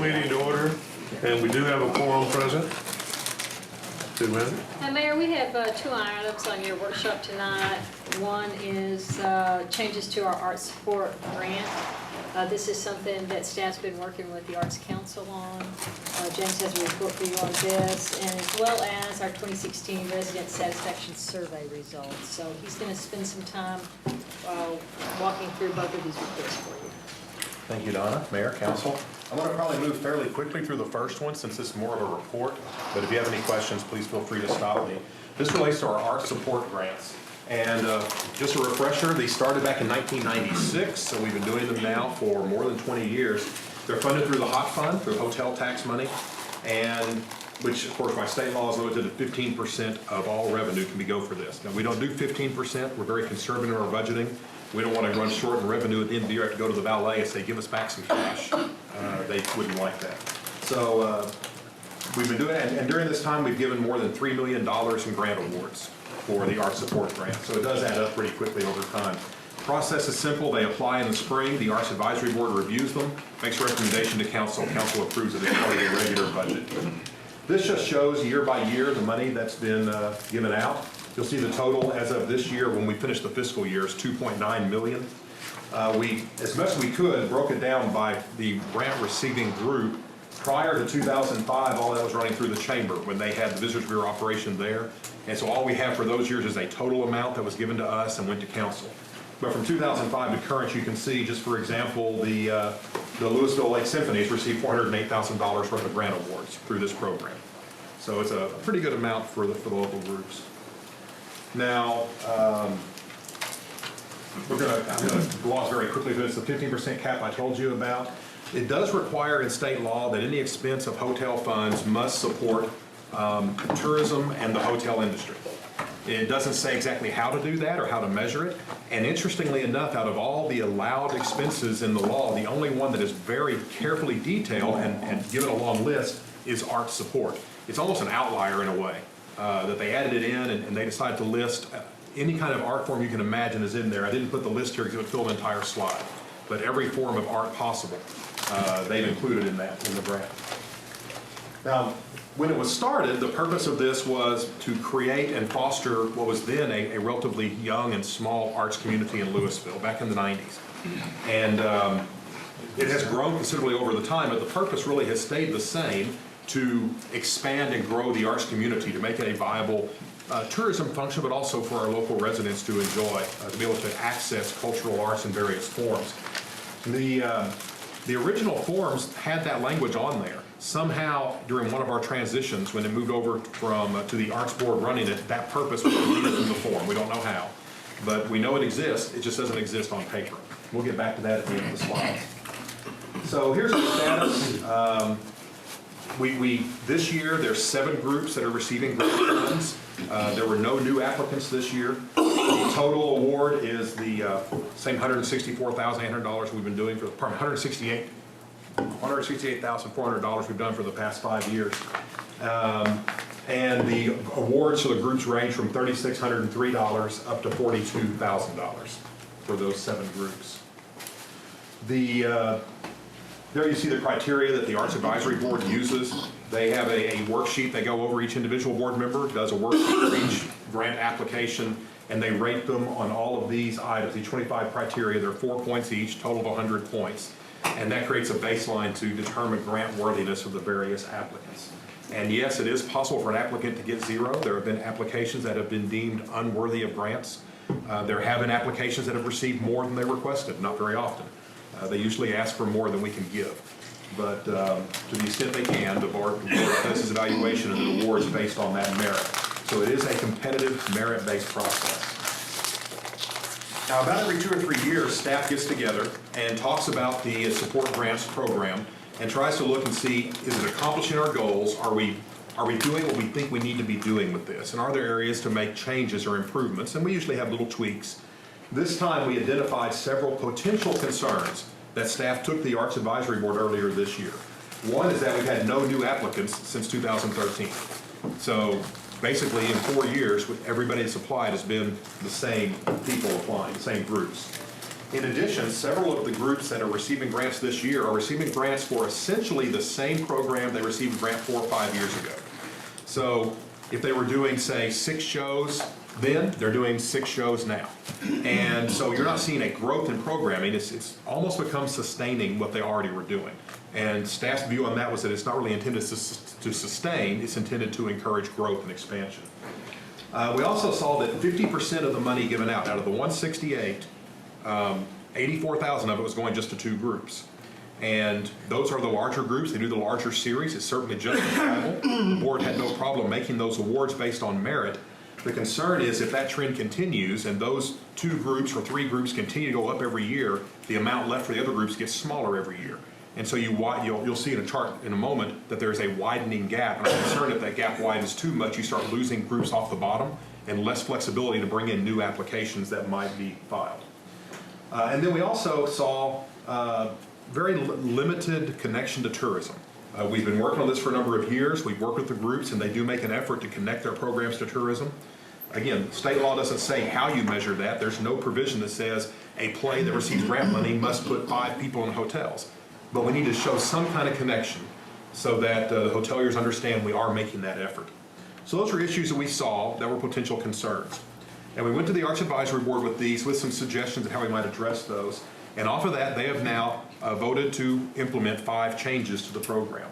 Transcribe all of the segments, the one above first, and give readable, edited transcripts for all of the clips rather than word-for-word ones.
Meeting to order, and we do have a quorum present. 2 minutes. Mayor, we have two items on your workshop tonight. One is changes to our art support grant. This is something that staff's been working with the Arts Council on. James has a report for you on this, and as well as our 2016 resident satisfaction survey results. So he's going to spend some time walking through both of these reports for you. Thank you, Donna, Mayor, Council. I'm going to probably move fairly quickly through the first one since this is more of a report, but if you have any questions, please feel free to stop me. This relates to our art support grants. And just a refresher, they started back in 1996, so we've been doing them now for more than 20 years. They're funded through the HOT Fund, through hotel tax money, and which, of course, by state law is limited to 15% of all revenue can go for this. Now, we don't do 15%. We're very conservative in our budgeting. We don't want to run short in revenue at the end of the year to go to the valet and say, give us back some cash. They wouldn't like that. So we've been doing it, and during this time, we've given more than $3 million in grant awards for the art support grant. So it does add up pretty quickly over time. The process is simple. They apply in the spring. The Arts Advisory Board reviews them, makes a recommendation to council. Council approves it as part of the regular budget. This just shows year by year the money that's been given out. You'll see the total as of this year when we finish the fiscal year is $2.9 million. We, as much as we could, broke it down by the grant receiving group. Prior to 2005, all that was running through the chamber when they had the Visitors Bureau operation there. And so all we have for those years is a total amount that was given to us and went to council. But from 2005 to current, you can see, just for example, the Louisville Lake Symphony has received $408,000 worth of grant awards through this program. So it's a pretty good amount for the local groups. Now, I'm going to gloss very quickly through this. The 15% cap I told you about. It does require in state law that any expense of hotel funds must support tourism and the hotel industry. It doesn't say exactly how to do that or how to measure it. And interestingly enough, out of all the allowed expenses in the law, the only one that is very carefully detailed and given a long list is art support. It's almost an outlier in a way. That they added it in and they decided to list any kind of art form you can imagine is in there. I didn't put the list here because it would fill an entire slide. But every form of art possible, they've included in that, in the grant. Now, when it was started, the purpose of this was to create and foster what was then a relatively young and small arts community in Louisville back in the 90s. And it has grown considerably over the time, but the purpose really has stayed the same, to expand and grow the arts community, to make it a viable tourism function, but also for our local residents to enjoy, to be able to access cultural arts in various forms. The original forms had that language on there. Somehow, during one of our transitions, when it moved over from to the Arts Board running it, that purpose was deleted from the form. We don't know how, but we know it exists. It just doesn't exist on paper. We'll get back to that at the end of the slides. So here's the status. This year, there's 7 groups that are receiving grant funds. There were no new applicants this year. The total award is the same $164,800 we've been doing for the department, $168,400 we've done for the past 5 years. And the awards for the groups range from $3,603 up to $42,000 for those 7 groups. There you see the criteria that the Arts Advisory Board uses. They have a worksheet. They go over each individual board member, does a worksheet for each grant application, and they rate them on all of these items, these 25 criteria. They're 4 points each, total of 100 points. And that creates a baseline to determine grant worthiness of the various applicants. And yes, it is possible for an applicant to get 0. There have been applications that have been deemed unworthy of grants. There have been applications that have received more than they requested, not very often. They usually ask for more than we can give. But to the extent they can, the board does its evaluation and the awards based on that merit. So it is a competitive, merit-based process. Now, about every 2 or 3 years, staff gets together and talks about the support grants program and tries to look and see, is it accomplishing our goals? Are we doing what we think we need to be doing with this? And are there areas to make changes or improvements? And we usually have little tweaks. This time we identified several potential concerns that staff took to the Arts Advisory Board earlier this year. One is that we've had no new applicants since 2013. So basically in 4 years, everybody that's applied has been the same people applying, the same groups. In addition, several of the groups that are receiving grants this year are receiving grants for essentially the same program they received a grant 4 or 5 years ago. So if they were doing, say, 6 shows then, they're doing 6 shows now. And so you're not seeing a growth in programming. It's almost become sustaining what they already were doing. And staff's view on that was that it's not really intended to sustain, it's intended to encourage growth and expansion. We also saw that 50% of the money given out of the 168, 84,000 of it was going just to 2 groups. And those are the larger groups, they do the larger series, it's certainly justifiable. The board had no problem making those awards based on merit. The concern is if that trend continues and those 2 groups or 3 groups continue to go up every year, the amount left for the other groups gets smaller every year. And so you'll see in a chart in a moment that there's a widening gap. And I'm concerned if that gap widens too much, you start losing groups off the bottom and less flexibility to bring in new applications that might be filed. And then we also saw very limited connection to tourism. We've been working on this for a number of years. We've worked with the groups and they do make an effort to connect their programs to tourism. Again, state law doesn't say how you measure that. There's no provision that says a play that receives grant money must put 5 people in hotels. But we need to show some kind of connection so that the hoteliers understand we are making that effort. So those are issues that we saw that were potential concerns. And we went to the Arts Advisory Board with these, with some suggestions of how we might address those. And off of that, they have now voted to implement 5 changes to the program.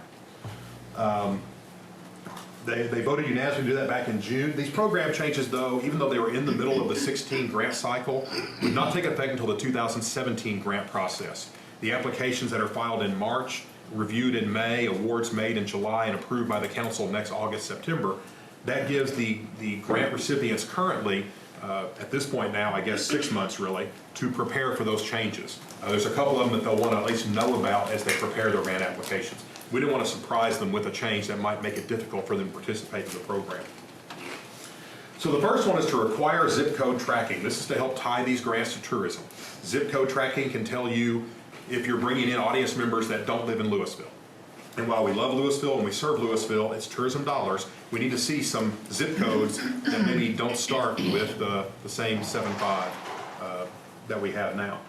They voted unanimously to do that back in June. These program changes, though, even though they were in the middle of the 16 grant cycle, would not take effect until the 2017 grant process. The applications that are filed in March, reviewed in May, awards made in July, and approved by the council next August, September, that gives the grant recipients currently, at this point now, I guess 6 months really, to prepare for those changes. There's a couple of them that they'll want to at least know about as they prepare their grant applications. We didn't want to surprise them with a change that might make it difficult for them to participate in the program. So the first one is to require zip code tracking. This is to help tie these grants to tourism. Zip code tracking can tell you if you're bringing in audience members that don't live in Louisville. And while we love Louisville and we serve Louisville, it's tourism dollars, we need to see some zip codes that maybe don't start with the same 75 that we have now.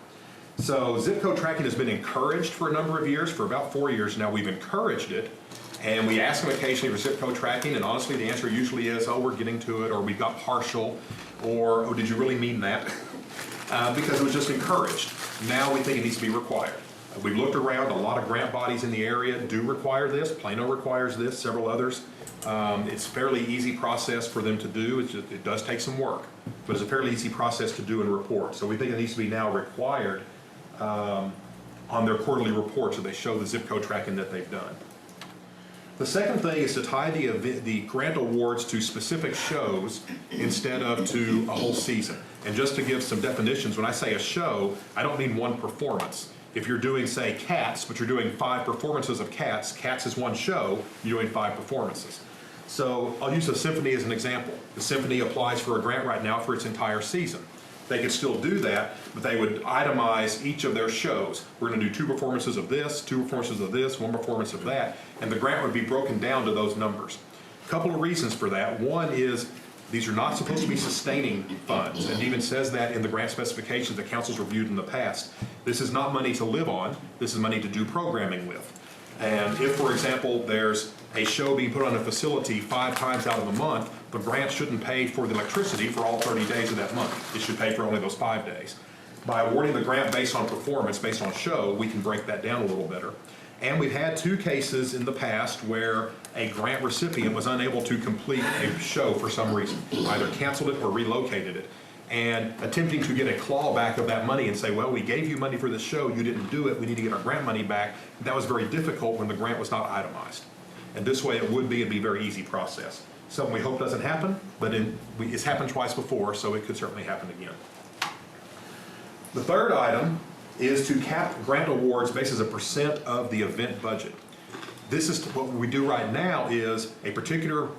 So zip code tracking has been encouraged for a number of years. For about 4 years now, we've encouraged it. And we ask them occasionally for zip code tracking, and honestly, the answer usually is, oh, we're getting to it, or we've got partial, or, oh, did you really mean that? Because it was just encouraged. Now we think it needs to be required. We've looked around, a lot of grant bodies in the area do require this. Plano requires this, several others. It's a fairly easy process for them to do. It does take some work, but it's a fairly easy process to do and report. So we think it needs to be now required on their quarterly report so they show the zip code tracking that they've done. The second thing is to tie the grant awards to specific shows instead of to a whole season. And just to give some definitions, when I say a show, I don't mean one performance. If you're doing, say, Cats, but you're doing 5 performances of Cats, Cats is one show, you're doing 5 performances. So I'll use a symphony as an example. The symphony applies for a grant right now for its entire season. They could still do that, but they would itemize each of their shows. We're going to do 2 performances of this, 2 performances of this, 1 performance of that, and the grant would be broken down to those numbers. A couple of reasons for that. One is these are not supposed to be sustaining funds, and it even says that in the grant specifications that council's reviewed in the past. This is not money to live on, this is money to do programming with. And if, for example, there's a show being put on a facility 5 times out of the month, the grant shouldn't pay for the electricity for all 30 days of that month. It should pay for only those 5 days. By awarding the grant based on performance, based on show, we can break that down a little better. And we've had 2 cases in the past where a grant recipient was unable to complete a show for some reason, either canceled it or relocated it. And attempting to get a clawback of that money and say, well, we gave you money for this show, you didn't do it, we need to get our grant money back. That was very difficult when the grant was not itemized. And this way it'd be a very easy process. Something we hope doesn't happen, but it's happened twice before, so it could certainly happen again. The third item is to cap grant awards based as a % of the event budget. This is what we do right now is a particular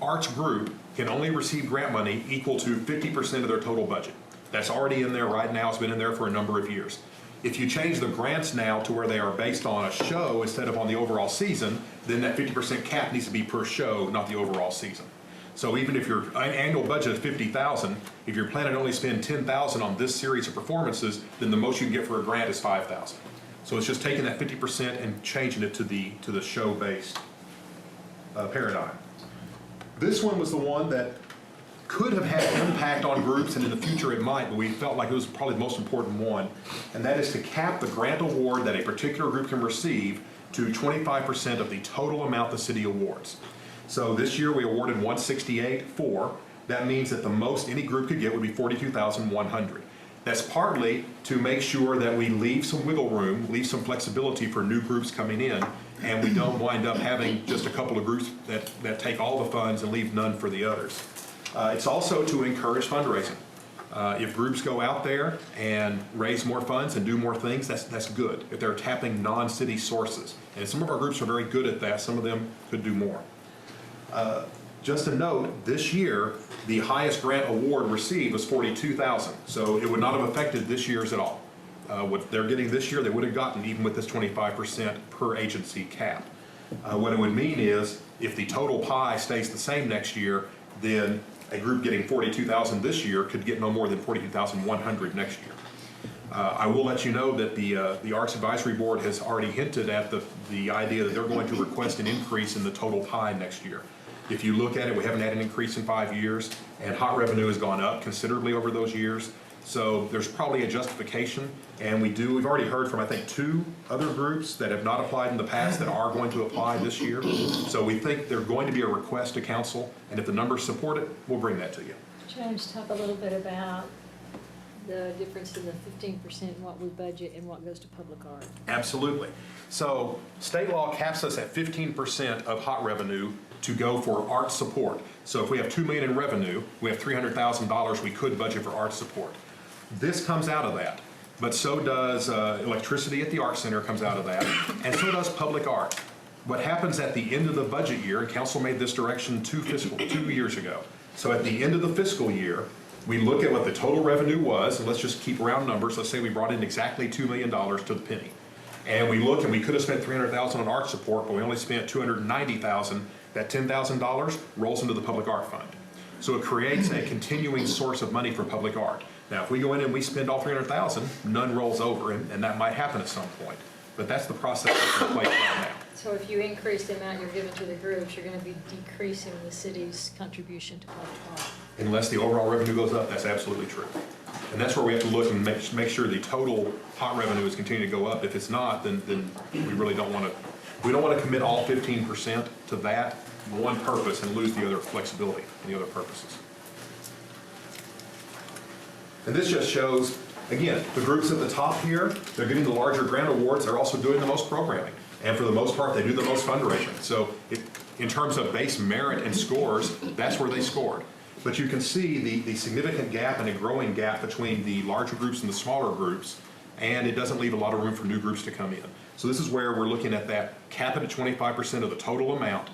arts group can only receive grant money equal to 50% of their total budget. That's already in there right now. It's been in there for a number of years. If you change the grants now to where they are based on a show instead of on the overall season, then that 50% cap needs to be per show, not the overall season. So even if your annual budget is 50,000, if you're planning to only spend 10,000 on this series of performances, then the most you can get for a grant is 5,000. So it's just taking that 50% and changing it to the show-based paradigm. This one was the one that could have had impact on groups, and in the future it might, but we felt like it was probably the most important one, and that is to cap the grant award that a particular group can receive to 25% of the total amount the city awards. So this year we awarded 168.4. That means that the most any group could get would be 42,100. That's partly to make sure that we leave some wiggle room, leave some flexibility for new groups coming in, and we don't wind up having just a couple of groups that take all the funds and leave none for the others. It's also to encourage fundraising. If groups go out there and raise more funds and do more things, that's good. If they're tapping non-city sources, and some of our groups are very good at that, some of them could do more. Just a note, this year, the highest grant award received was 42,000, so it would not have affected this year's at all. What they're getting this year, they would have gotten even with this 25% per agency cap. What it would mean is, if the total pie stays the same next year, then a group getting 42,000 this year could get no more than 42,100 next year. I will let you know that the Arts Advisory Board has already hinted at the idea that they're going to request an increase in the total pie next year. If you look at it, we haven't had an increase in 5 years, and hot revenue has gone up considerably over those years. So there's probably a justification, and we've already heard from, I think, 2 other groups that have not applied in the past that are going to apply this year. So we think there's going to be a request to council, and if the numbers support it, we'll bring that to you. James, talk a little bit about the difference in the 15% in what we budget and what goes to public art. Absolutely. So state law caps us at 15% of hot revenue to go for art support. So if we have $2 million in revenue, we have $300,000 we could budget for art support. This comes out of that, but so does electricity at the Art Center comes out of that, and so does public art. What happens at the end of the budget year, and council made this direction 2 years ago. So at the end of the fiscal year, we look at what the total revenue was, and let's just keep round numbers. Let's say we brought in exactly $2 million to the penny. And we look, and we could have spent $300,000 on art support, but we only spent $290,000. That $10,000 rolls into the public art fund. So it creates a continuing source of money for public art. Now, if we go in and we spend all $300,000, none rolls over, and that might happen at some point. But that's the process that's in place right now. So if you increase the amount you're giving to the groups, you're going to be decreasing the city's contribution to public art. Unless the overall revenue goes up, that's absolutely true. And that's where we have to look and make sure the total hot revenue is continuing to go up. If it's not, then we really don't want to commit all 15% to that one purpose and lose the other flexibility and the other purposes. And this just shows, again, the groups at the top here, they're getting the larger grant awards, they're also doing the most programming. And for the most part, they do the most fundraising. So in terms of base merit and scores, that's where they scored. But you can see the significant gap and a growing gap between the larger groups and the smaller groups, and it doesn't leave a lot of room for new groups to come in. So this is where we're looking at that, cap it at 25% of the total amount,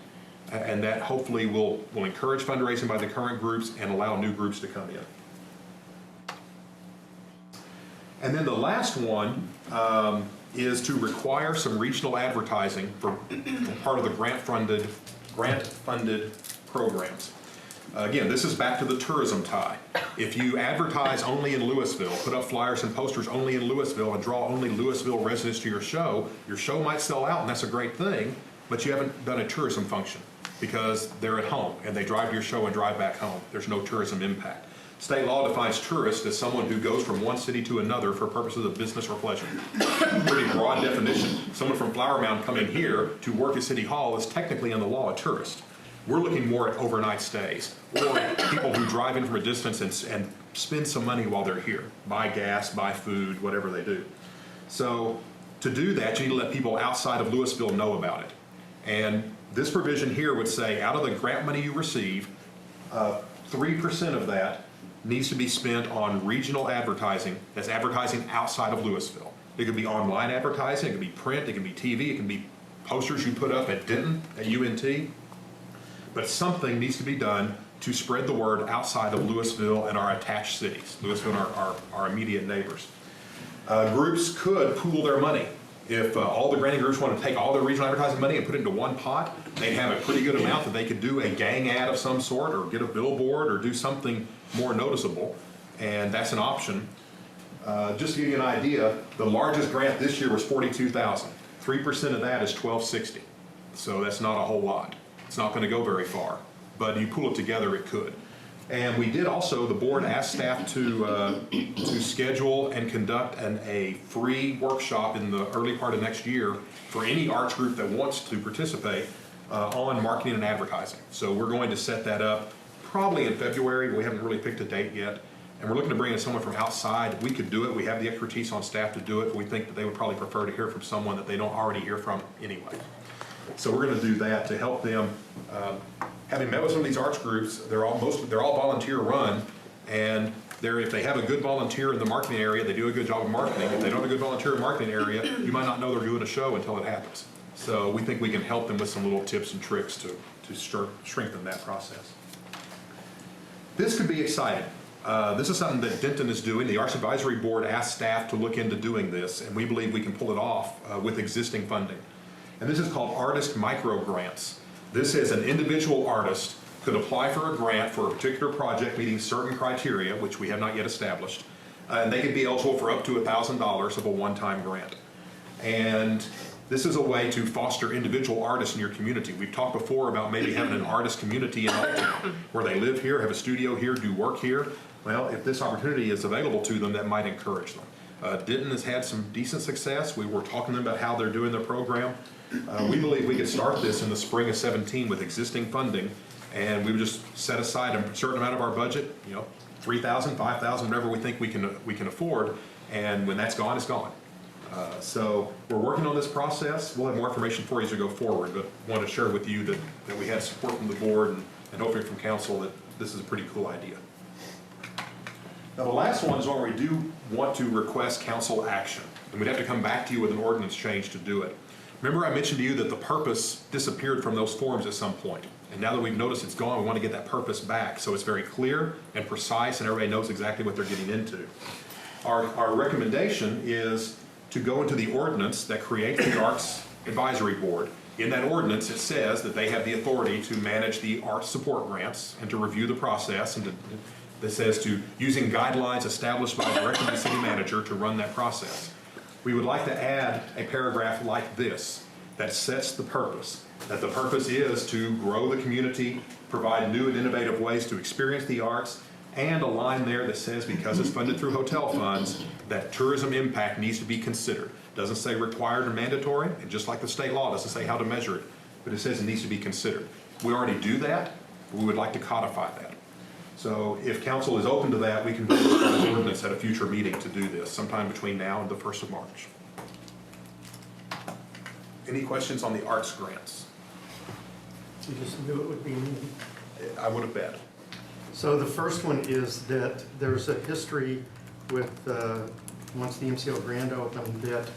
and that hopefully will encourage fundraising by the current groups and allow new groups to come in. And then the last one is to require some regional advertising for part of the grant-funded programs. Again, this is back to the tourism tie. If you advertise only in Louisville, put up flyers and posters only in Louisville, and draw only Louisville residents to your show might sell out, and that's a great thing, but you haven't done a tourism function because they're at home and they drive to your show and drive back home. There's no tourism impact. State law defines tourist as someone who goes from one city to another for purposes of business or pleasure. Pretty broad definition. Someone from Flower Mound coming here to work at City Hall is technically in the law a tourist. We're looking more at overnight stays or people who drive in from a distance and spend some money while they're here, buy gas, buy food, whatever they do. So to do that, you need to let people outside of Louisville know about it. And this provision here would say out of the grant money you receive, 3% of that needs to be spent on regional advertising. That's advertising outside of Louisville. It could be online advertising, it could be print, it can be TV, it can be posters you put up at Denton, at UNT. But something needs to be done to spread the word outside of Louisville and our attached cities, Louisville and our immediate neighbors. Groups could pool their money If all the granting groups want to take all their regional advertising money and put it into one pot, they have a pretty good amount that they could do a gang ad of some sort, or get a billboard, or do something more noticeable, and that's an option. Just to give you an idea, the largest grant this year was $42,000. 3% of that is $1,260, so that's not a whole lot. It's not going to go very far, but you pull it together, it could. And we did also, the board asked staff to schedule and conduct a free workshop in the early part of next year for any arts group that wants to participate on marketing and advertising. So we're going to set that up probably in February. We haven't really picked a date yet. And we're looking to bring in someone from outside. We could do it. We have the expertise on staff to do it. But we think that they would probably prefer to hear from someone that they don't already hear from anyway. So we're going to do that to help them. Having met with some of these arts groups, they're all volunteer run, and if they have a good volunteer in the marketing area, they do a good job of marketing. If they don't have a good volunteer in the marketing area, you might not know they're doing a show until it happens. So we think we can help them with some little tips and tricks to strengthen that process. This could be exciting. This is something that Denton is doing. The Arts Advisory Board asked staff to look into doing this, and we believe we can pull it off with existing funding. And this is called Artist Micro Grants. This is an individual artist could apply for a grant for a particular project meeting certain criteria, which we have not yet established, and they could be eligible for up to $1,000 of a one-time grant. And this is a way to foster individual artists in your community. We've talked before about maybe having an artist community in Alton where they live here, have a studio here, do work here. Well, if this opportunity is available to them, that might encourage them. Denton has had some decent success. We were talking to them about how they're doing their program. We believe we could start this in the spring of 17 with existing funding, and we would just set aside a certain amount of our budget, $3,000, $5,000, whatever we think we can afford, and when that's gone, it's gone. So we're working on this process. We'll have more information for you as we go forward, but want to share with you that we have support from the board and hopefully from council that this is a pretty cool idea. Now the last one is where we do want to request council action, and we'd have to come back to you with an ordinance change to do it. Remember I mentioned to you that the purpose disappeared from those forms at some point, and now that we've noticed it's gone, we want to get that purpose back so it's very clear and precise and everybody knows exactly what they're getting into. Our recommendation is to go into the ordinance that creates the Arts Advisory Board. In that ordinance, it says that they have the authority to manage the arts support grants and to review the process, and that says to using guidelines established by directing the city manager to run that process. We would like to add a paragraph like this that sets the purpose, that the purpose is to grow the community, provide new and innovative ways to experience the arts, and a line there that says because it's funded through hotel funds, that tourism impact needs to be considered. Doesn't say required or mandatory, and just like the state law doesn't say how to measure it, but it says it needs to be considered. We already do that, but we would like to codify that. So if council is open to that, we can bring an ordinance at a future meeting to do this, sometime between now and the 1st of March. Any questions on the arts grants? You just knew it would be me. I would have bet. So the first one is that there's a history with, once the MCL Grand opened, that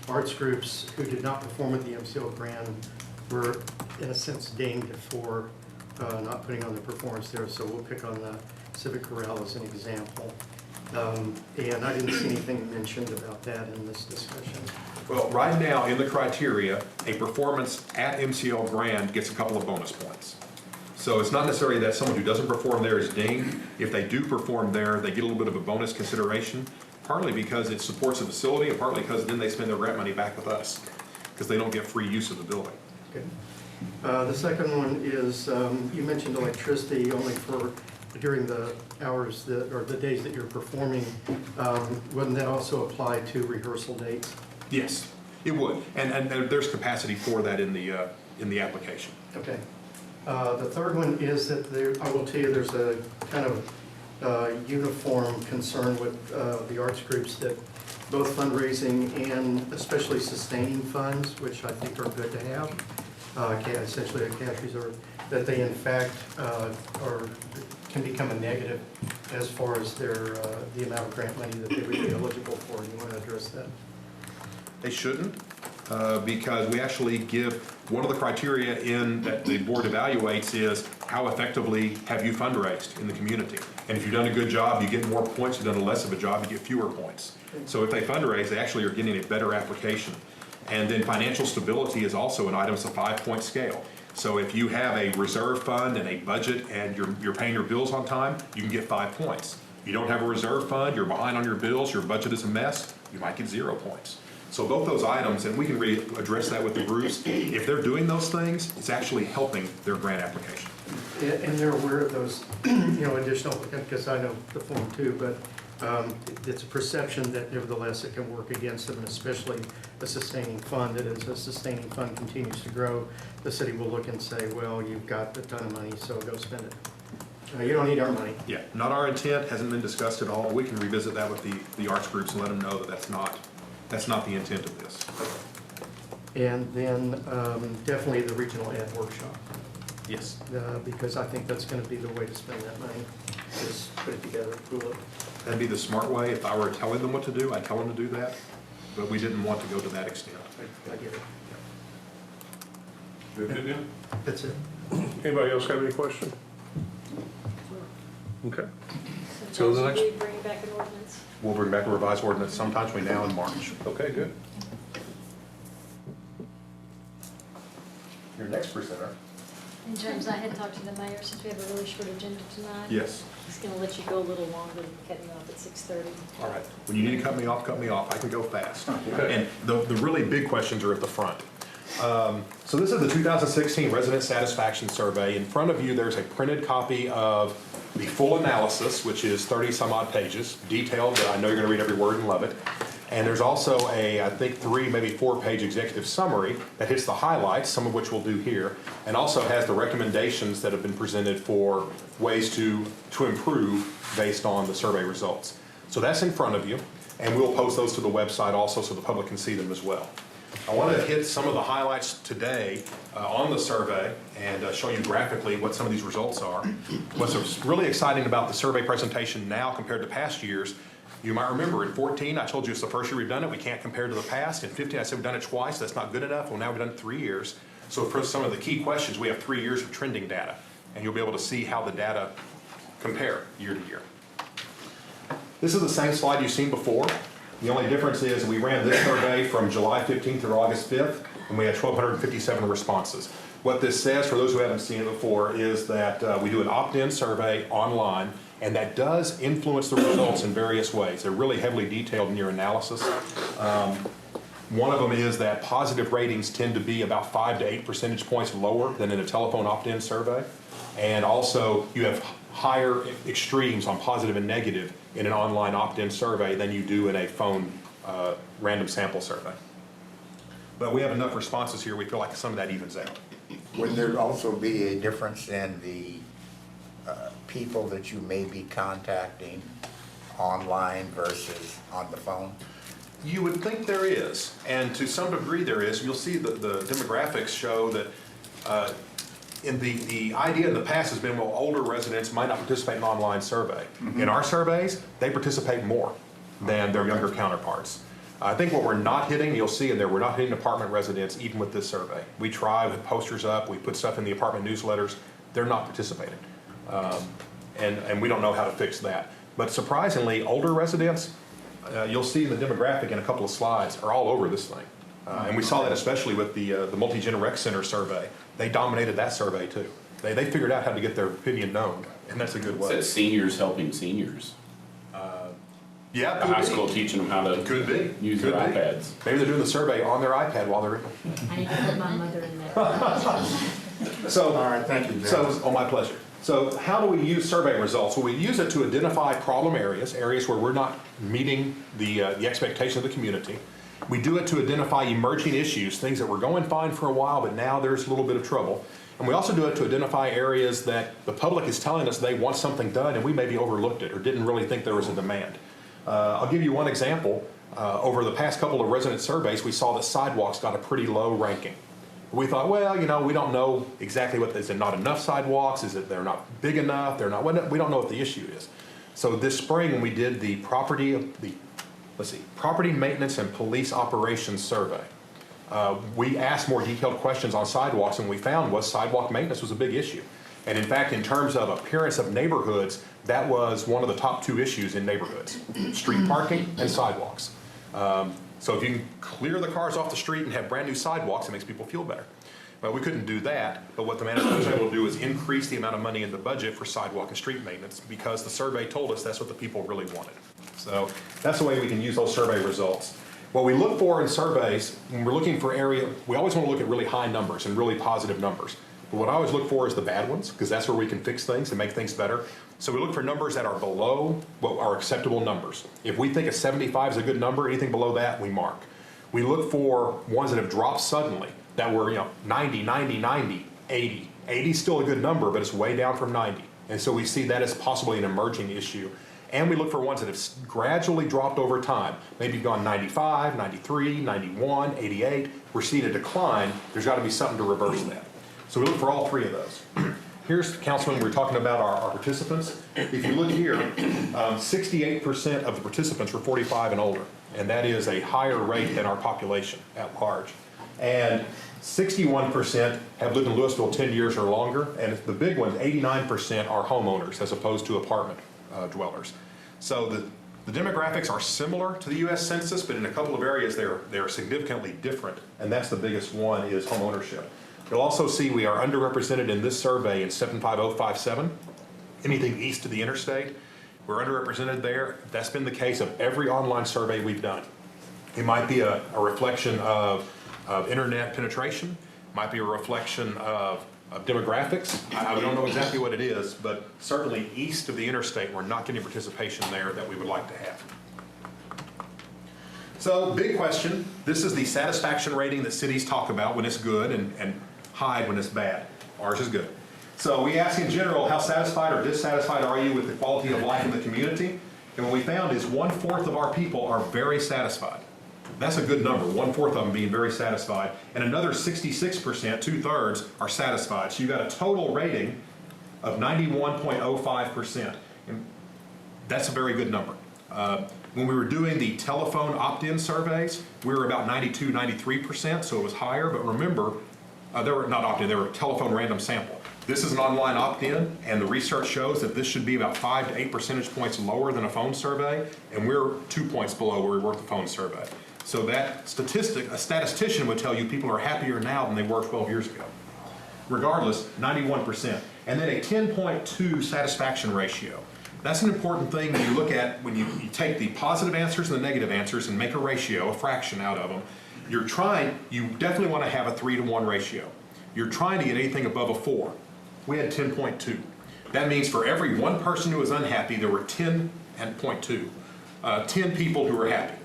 arts groups who did not perform at the MCL Grand were, in a sense, dinged for not putting on the performance there. So we'll pick on the Civic Chorale as an example. And I didn't see anything mentioned about that in this discussion. Well, right now, in the criteria, a performance at MCL Grand gets a couple of bonus points. So it's not necessarily that someone who doesn't perform there is dinged. If they do perform there, they get a little bit of a bonus consideration, partly because it supports the facility and partly because then they spend their grant money back with us because they don't get free use of the building. Okay. The second one is, you mentioned electricity only for during the hours that, or the days that you're performing. Wouldn't that also apply to rehearsal dates? Yes, it would, and there's capacity for that in the application. Okay. The third one is that I will tell you, there's a kind of uniform concern with the arts groups that both fundraising and especially sustaining funds, which I think are good to have, essentially a cash reserve, that they in fact can become a negative as far as the amount of grant money that they would be eligible for. You want to address that? They shouldn't, because we actually give, one of the criteria in that the board evaluates is how effectively have you fundraised in the community. And if you've done a good job, you get more points. If you've done less of a job, you get fewer points. So if they fundraise, they actually are getting a better application. And then financial stability is also an item, it's a 5-point scale. So if you have a reserve fund and a budget and you're paying your bills on time, you can get 5 points. You don't have a reserve fund, you're behind on your bills, your budget is a mess, you might get 0 points. So both those items, and we can really address that with the groups, if they're doing those things, it's actually helping their grant application. And they're aware of those, additional, because I know the form too, but it's a perception that nevertheless it can work against them, and especially a sustaining fund, that as a sustaining fund continues to grow, the city will look and say, well, you've got a ton of money, so go spend it. You don't need our money. Yeah, not our intent, hasn't been discussed at all, but we can revisit that with the arts groups and let them know that that's not the intent of this. And then definitely the regional ed workshop, Yes. because I think that's going to be the way to spend that money, is put it together, pool it. That'd be the smart way. If I were telling them what to do, I'd tell them to do that, but we didn't want to go to that extent. I get it. Good deal? That's it. Anybody else have any question? Okay. So Go to the Judge, next. will you bring back an ordinance? We'll bring back a revised ordinance sometime between now and March. Okay, good. Your next presenter. And James, I had talked to the mayor, since we have a really short agenda tonight. Yes. He's gonna let you go a little longer than cutting you off at 6:30. All right. When you need to cut me off, cut me off. I can go fast. Okay. And the really big questions are at the front. So this is the 2016 Resident Satisfaction Survey. In front of you, there's a printed copy of the full analysis, which is 30 some odd pages, detailed, but I know you're going to read every word and love it. And there's also a, I think, 3, maybe 4-page executive summary that hits the highlights, some of which we'll do here, and also has the recommendations that have been presented for ways to improve based on the survey results. So that's in front of you, and we'll post those to the website also so the public can see them as well. I want to hit some of the highlights today on the survey and show you graphically what some of these results are. What's really exciting about the survey presentation now compared to past years, you might remember in 14, I told you it's the first year we've done it, we can't compare to the past. In 15, I said we've done it twice, that's not good enough. Well, now we've done it 3 years. So for some of the key questions, we have 3 years of trending data, and you'll be able to see how the data compare year to year. This is the same slide you've seen before. The only difference is we ran this survey from July 15th through August 5th, and we had 1,257 responses. What this says, for those who haven't seen it before, is that we do an opt-in survey online, and that does influence the results in various ways. They're really heavily detailed in your analysis. One of them is that positive ratings tend to be about 5 to 8 percentage points lower than in a telephone opt-in survey. And also, you have higher extremes on positive and negative in an online opt-in survey than you do in a phone random sample survey. But we have enough responses here, we feel like some of that evens out. Would there also be a difference in the people that you may be contacting online versus on the phone? You would think there is, and to some degree there is. You'll see that the demographics show that in the idea in the past has been, well, older residents might not participate in an online survey. In our surveys, they participate more than their younger counterparts. I think what we're not hitting, you'll see in there, we're not hitting apartment residents even with this survey. We try with posters up, we put stuff in the apartment newsletters, they're not participating. And we don't know how to fix that. But surprisingly, older residents, you'll see in the demographic in a couple of slides, are all over this thing. And we saw that especially with the Multi-Gen Rec Center survey. They dominated that survey too. They figured out how to get their opinion known, and that's a good way. Says seniors helping seniors. Yeah, The high school teaching them how to Could be. use Could their be. iPads. Maybe they're doing the survey on their iPad while they're. I need to put my mother in there. So, All right, thank you, So, Judge. oh, my pleasure. So how do we use survey results? Well, we use it to identify problem areas, areas where we're not meeting the expectation of the community. We do it to identify emerging issues, things that were going fine for a while, but now there's a little bit of trouble. And we also do it to identify areas that the public is telling us they want something done, and we maybe overlooked it or didn't really think there was a demand. I'll give you one example. Over the past couple of resident surveys, we saw that sidewalks got a pretty low ranking. We thought, well, we don't know exactly what, is it not enough sidewalks? Is it they're not big enough? They're not, we don't know what the issue is. So this spring, when we did the property maintenance and police operations survey, we asked more detailed questions on sidewalks, and what we found was sidewalk maintenance was a big issue. And in fact, in terms of appearance of neighborhoods, that was one of the top 2 issues in neighborhoods, street parking and sidewalks. So if you can clear the cars off the street and have brand-new sidewalks, it makes people feel better. Well, we couldn't do that, but what the manager was able to do is increase the amount of money in the budget for sidewalk and street maintenance because the survey told us that's what the people really wanted. So that's the way we can use those survey results. What we look for in surveys, when we're looking for area, we always want to look at really high numbers and really positive numbers. But what I always look for is the bad ones, because that's where we can fix things and make things better. So we look for numbers that are below what are acceptable numbers. If we think a 75 is a good number, anything below that, we mark. We look for ones that have dropped suddenly, that were 90, 90, 90, 80. 80 is still a good number, but it's way down from 90. And so we see that as possibly an emerging issue. And we look for ones that have gradually dropped over time. Maybe gone 95, 93, 91, 88. We're seeing a decline. There's got to be something to reverse that. So we look for all three of those. Here's, Councilman, we're talking about our participants. If you look here, 68% of the participants were 45 and older. And that is a higher rate than our population at large. And 61% have lived in Louisville 10 years or longer. And the big ones, 89% are homeowners as opposed to apartment dwellers. So the demographics are similar to the U.S. Census, but in a couple of areas they're significantly different. And that's the biggest one is home ownership. You'll also see we are underrepresented in this survey in 75057, anything east of the interstate. We're underrepresented there. That's been the case of every online survey we've done. It might be a reflection of internet penetration, might be a reflection of demographics. I don't know exactly what it is, but certainly east of the interstate, we're not getting participation there that we would like to have. So, big question. This is the satisfaction rating that cities talk about when it's good and hide when it's bad. Ours is good. So we ask in general, how satisfied or dissatisfied are you with the quality of life in the community? And what we found is 1/4 of our people are very satisfied. That's a good number, 1/4 of them being very satisfied. And another 66%, 2/3, are satisfied. So you've got a total rating of 91.05%. And that's a very good number. When we were doing the telephone opt-in surveys, we were about 92, 93%, so it was higher. But remember, they were not opt-in, they were telephone random sample. This is an online opt-in, and the research shows that this should be about 5 to 8 percentage points lower than a phone survey, and we're 2 points below where we were with the phone survey. So that statistic, a statistician would tell you people are happier now than they were 12 years ago. Regardless, 91%. And then a 10.2 satisfaction ratio. That's an important thing when you look at, when you take the positive answers and the negative answers and make a ratio, a fraction out of them. You definitely want to have a 3-to-1 ratio. You're trying to get anything above a 4. We had 10.2. That means for every one person who was unhappy, there were 10.2. 10 people who were happy.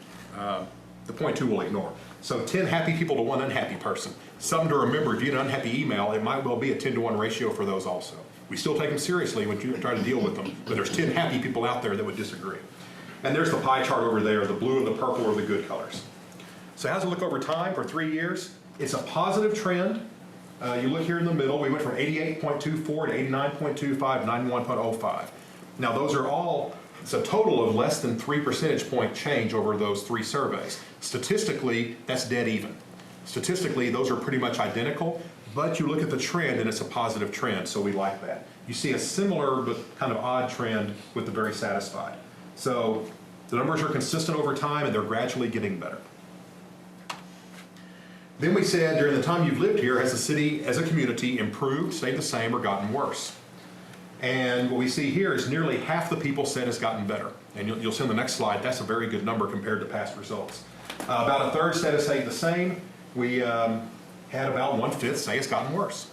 The 0.2 we'll ignore. So 10 happy people to 1 unhappy person. Something to remember, if you get an unhappy email, it might well be a 10-to-1 ratio for those also. We still take them seriously when you try to deal with them, but there's 10 happy people out there that would disagree. And there's the pie chart over there, the blue and the purple are the good colors. So how does it look over time for 3 years? It's a positive trend. You look here in the middle, we went from 88.24 to 89.25, 91.05. Now those are all, it's a total of less than 3 percentage point change over those 3 surveys. Statistically, that's dead even. Statistically, those are pretty much identical, but you look at the trend and it's a positive trend, so we like that. You see a similar but kind of odd trend with the very satisfied. So the numbers are consistent over time and they're gradually getting better. Then we said, during the time you've lived here, has the city, as a community, improved, stayed the same, or gotten worse? And what we see here is nearly half the people said it's gotten better. And you'll see on the next slide, that's a very good number compared to past results. About 1/3 said it stayed the same. We had about 1/5 say it's gotten worse.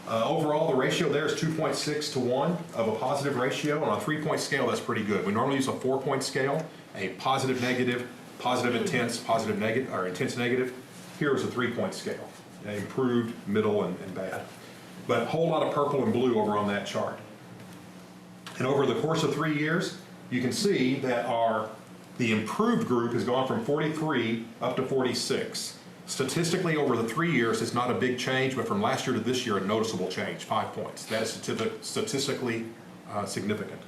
Overall, the ratio there is 2.6 to 1 of a positive ratio. On a 3-point scale, that's pretty good. We normally use a 4-point scale, a positive, negative, intense, positive, negative, or intense, negative. Here is a 3-point scale, improved, middle, and bad. But a whole lot of purple and blue over on that chart. And over the course of 3 years, you can see that the improved group has gone from 43 up to 46. Statistically, over the 3 years, it's not a big change, but from last year to this year, a noticeable change, 5 points. That is statistically significant.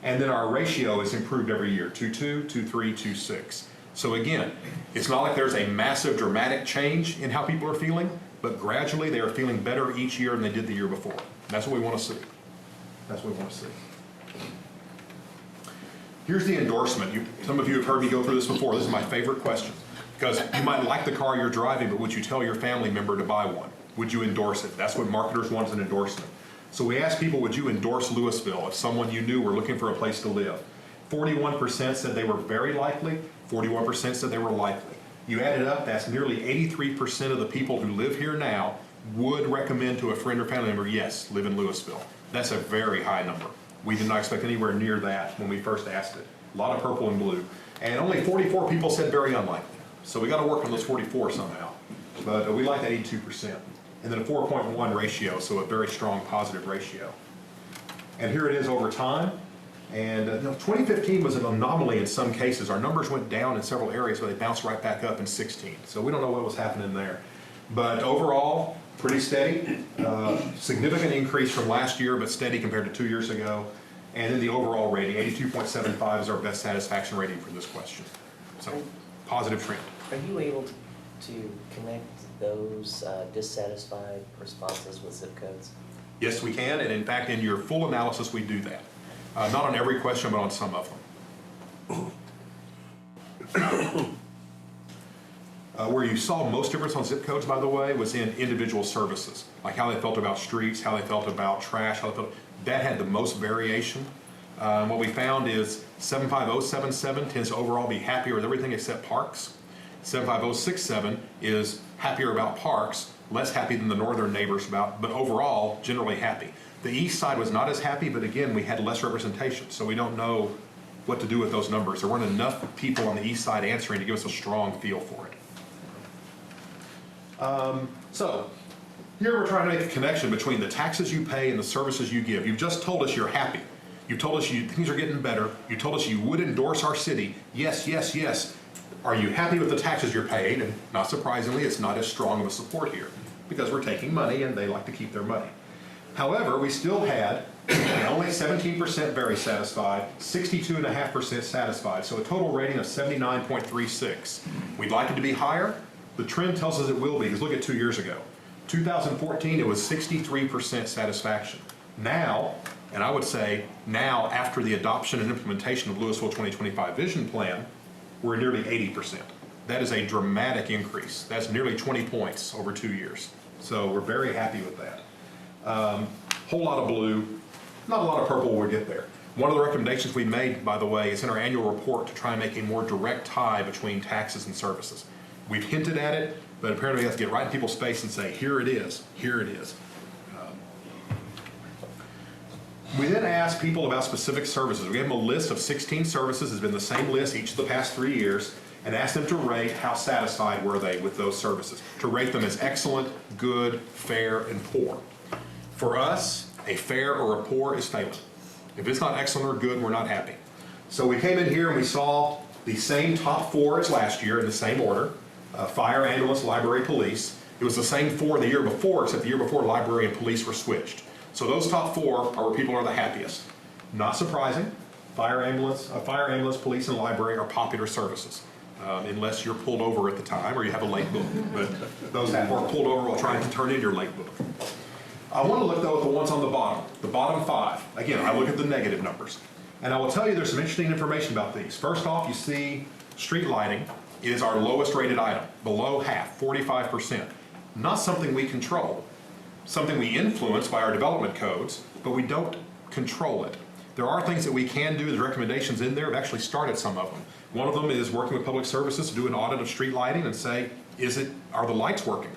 And then our ratio is improved every year, 2.2, 2.3, 2.6. So again, it's not like there's a massive dramatic change in how people are feeling, but gradually they are feeling better each year than they did the year before. That's what we want to see. That's what we want to see. Here's the endorsement. Some of you have heard me go through this before. This is my favorite question. Because you might like the car you're driving, but would you tell your family member to buy one? Would you endorse it? That's what marketers want, is an endorsement. So we asked people, would you endorse Louisville if someone you knew were looking for a place to live? 41% said they were very likely, 41% said they were likely. You add it up, that's nearly 83% of the people who live here now would recommend to a friend or family member, yes, live in Louisville. That's a very high number. We did not expect anywhere near that when we first asked it. A lot of purple and blue. And only 44 people said very unlikely. So we got to work on those 44 somehow. But we like that 82%. And then a 4.1 ratio, so a very strong positive ratio. And here it is over time. And 2015 was an anomaly in some cases. Our numbers went down in several areas, but they bounced right back up in 16. So we don't know what was happening there. But overall, pretty steady. Significant increase from last year, but steady compared to 2 years ago. And then the overall rating, 82.75 is our best satisfaction rating for this question. So positive trend. Are you able to connect those dissatisfied responses with zip codes? Yes, we can, and in fact, in your full analysis, we do that. Not on every question, but on some of them. Where you saw most difference on zip codes, by the way, was in individual services, like how they felt about streets, how they felt about trash, how they felt. That had the most variation. What we found is 75077 tends to overall be happier with everything except parks. 75067 is happier about parks, less happy than the northern neighbors about, but overall, generally happy. The east side was not as happy, but again, we had less representation, so we don't know what to do with those numbers. There weren't enough people on the east side answering to give us a strong feel for it. So, here we're trying to make a connection between the taxes you pay and the services you give. You've just told us you're happy. You told us things are getting better. You told us you would endorse our city. Yes, yes, yes. Are you happy with the taxes you're paid? And not surprisingly, it's not as strong of a support here because we're taking money and they like to keep their money. However, we still had only 17% very satisfied, 62.5% satisfied, so a total rating of 79.36. We'd like it to be higher. The trend tells us it will be, because look at 2 years ago. 2014, it was 63% satisfaction. Now, and I would say now after the adoption and implementation of Louisville 2025 Vision Plan, we're nearly 80%. That is a dramatic increase. That's nearly 20 points over 2 years. So we're very happy with that. Whole lot of blue, not a lot of purple when we get there. One of the recommendations we made, by the way, is in our annual report to try and make a more direct tie between taxes and services. We've hinted at it, but apparently we have to get right in people's face and say, here it is, here it is. We then asked people about specific services. We gave them a list of 16 services. It's been the same list each of the past 3 years, and asked them to rate how satisfied were they with those services. To rate them as excellent, good, fair, and poor. For us, a fair or a poor is failing. If it's not excellent or good, we're not happy. So we came in here and we saw the same top 4 as last year in the same order. Fire, ambulance, library, police. It was the same 4 the year before, except the year before library and police were switched. So those top 4 are where people are the happiest. Not surprising. Fire, ambulance, police, and library are popular services. Unless you're pulled over at the time or you have a late book. But those who are pulled over will try to turn in your late book. I want to look though at the ones on the bottom 5. Again, I look at the negative numbers. And I will tell you there's some interesting information about these. First off, you see street lighting is our lowest rated item, below half, 45%. Not something we control. Something we influence by our development codes, but we don't control it. There are things that we can do, there's recommendations in there, I've actually started some of them. One of them is working with public services to do an audit of street lighting and say, are the lights working?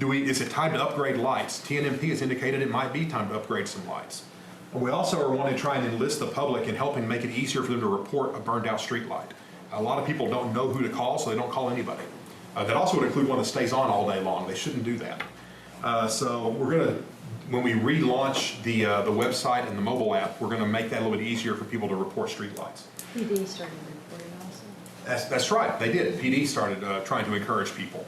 Is it time to upgrade lights? TNMP has indicated it might be time to upgrade some lights. But we also are wanting to try and enlist the public in helping make it easier for them to report a burned out street light. A lot of people don't know who to call, so they don't call anybody. That also would include one that stays on all day long. They shouldn't do that. So we're going to, when we relaunch the website and the mobile app, we're going to make that a little bit easier for people to report street lights. PD started reporting also. That's right, they did. PD started trying to encourage people.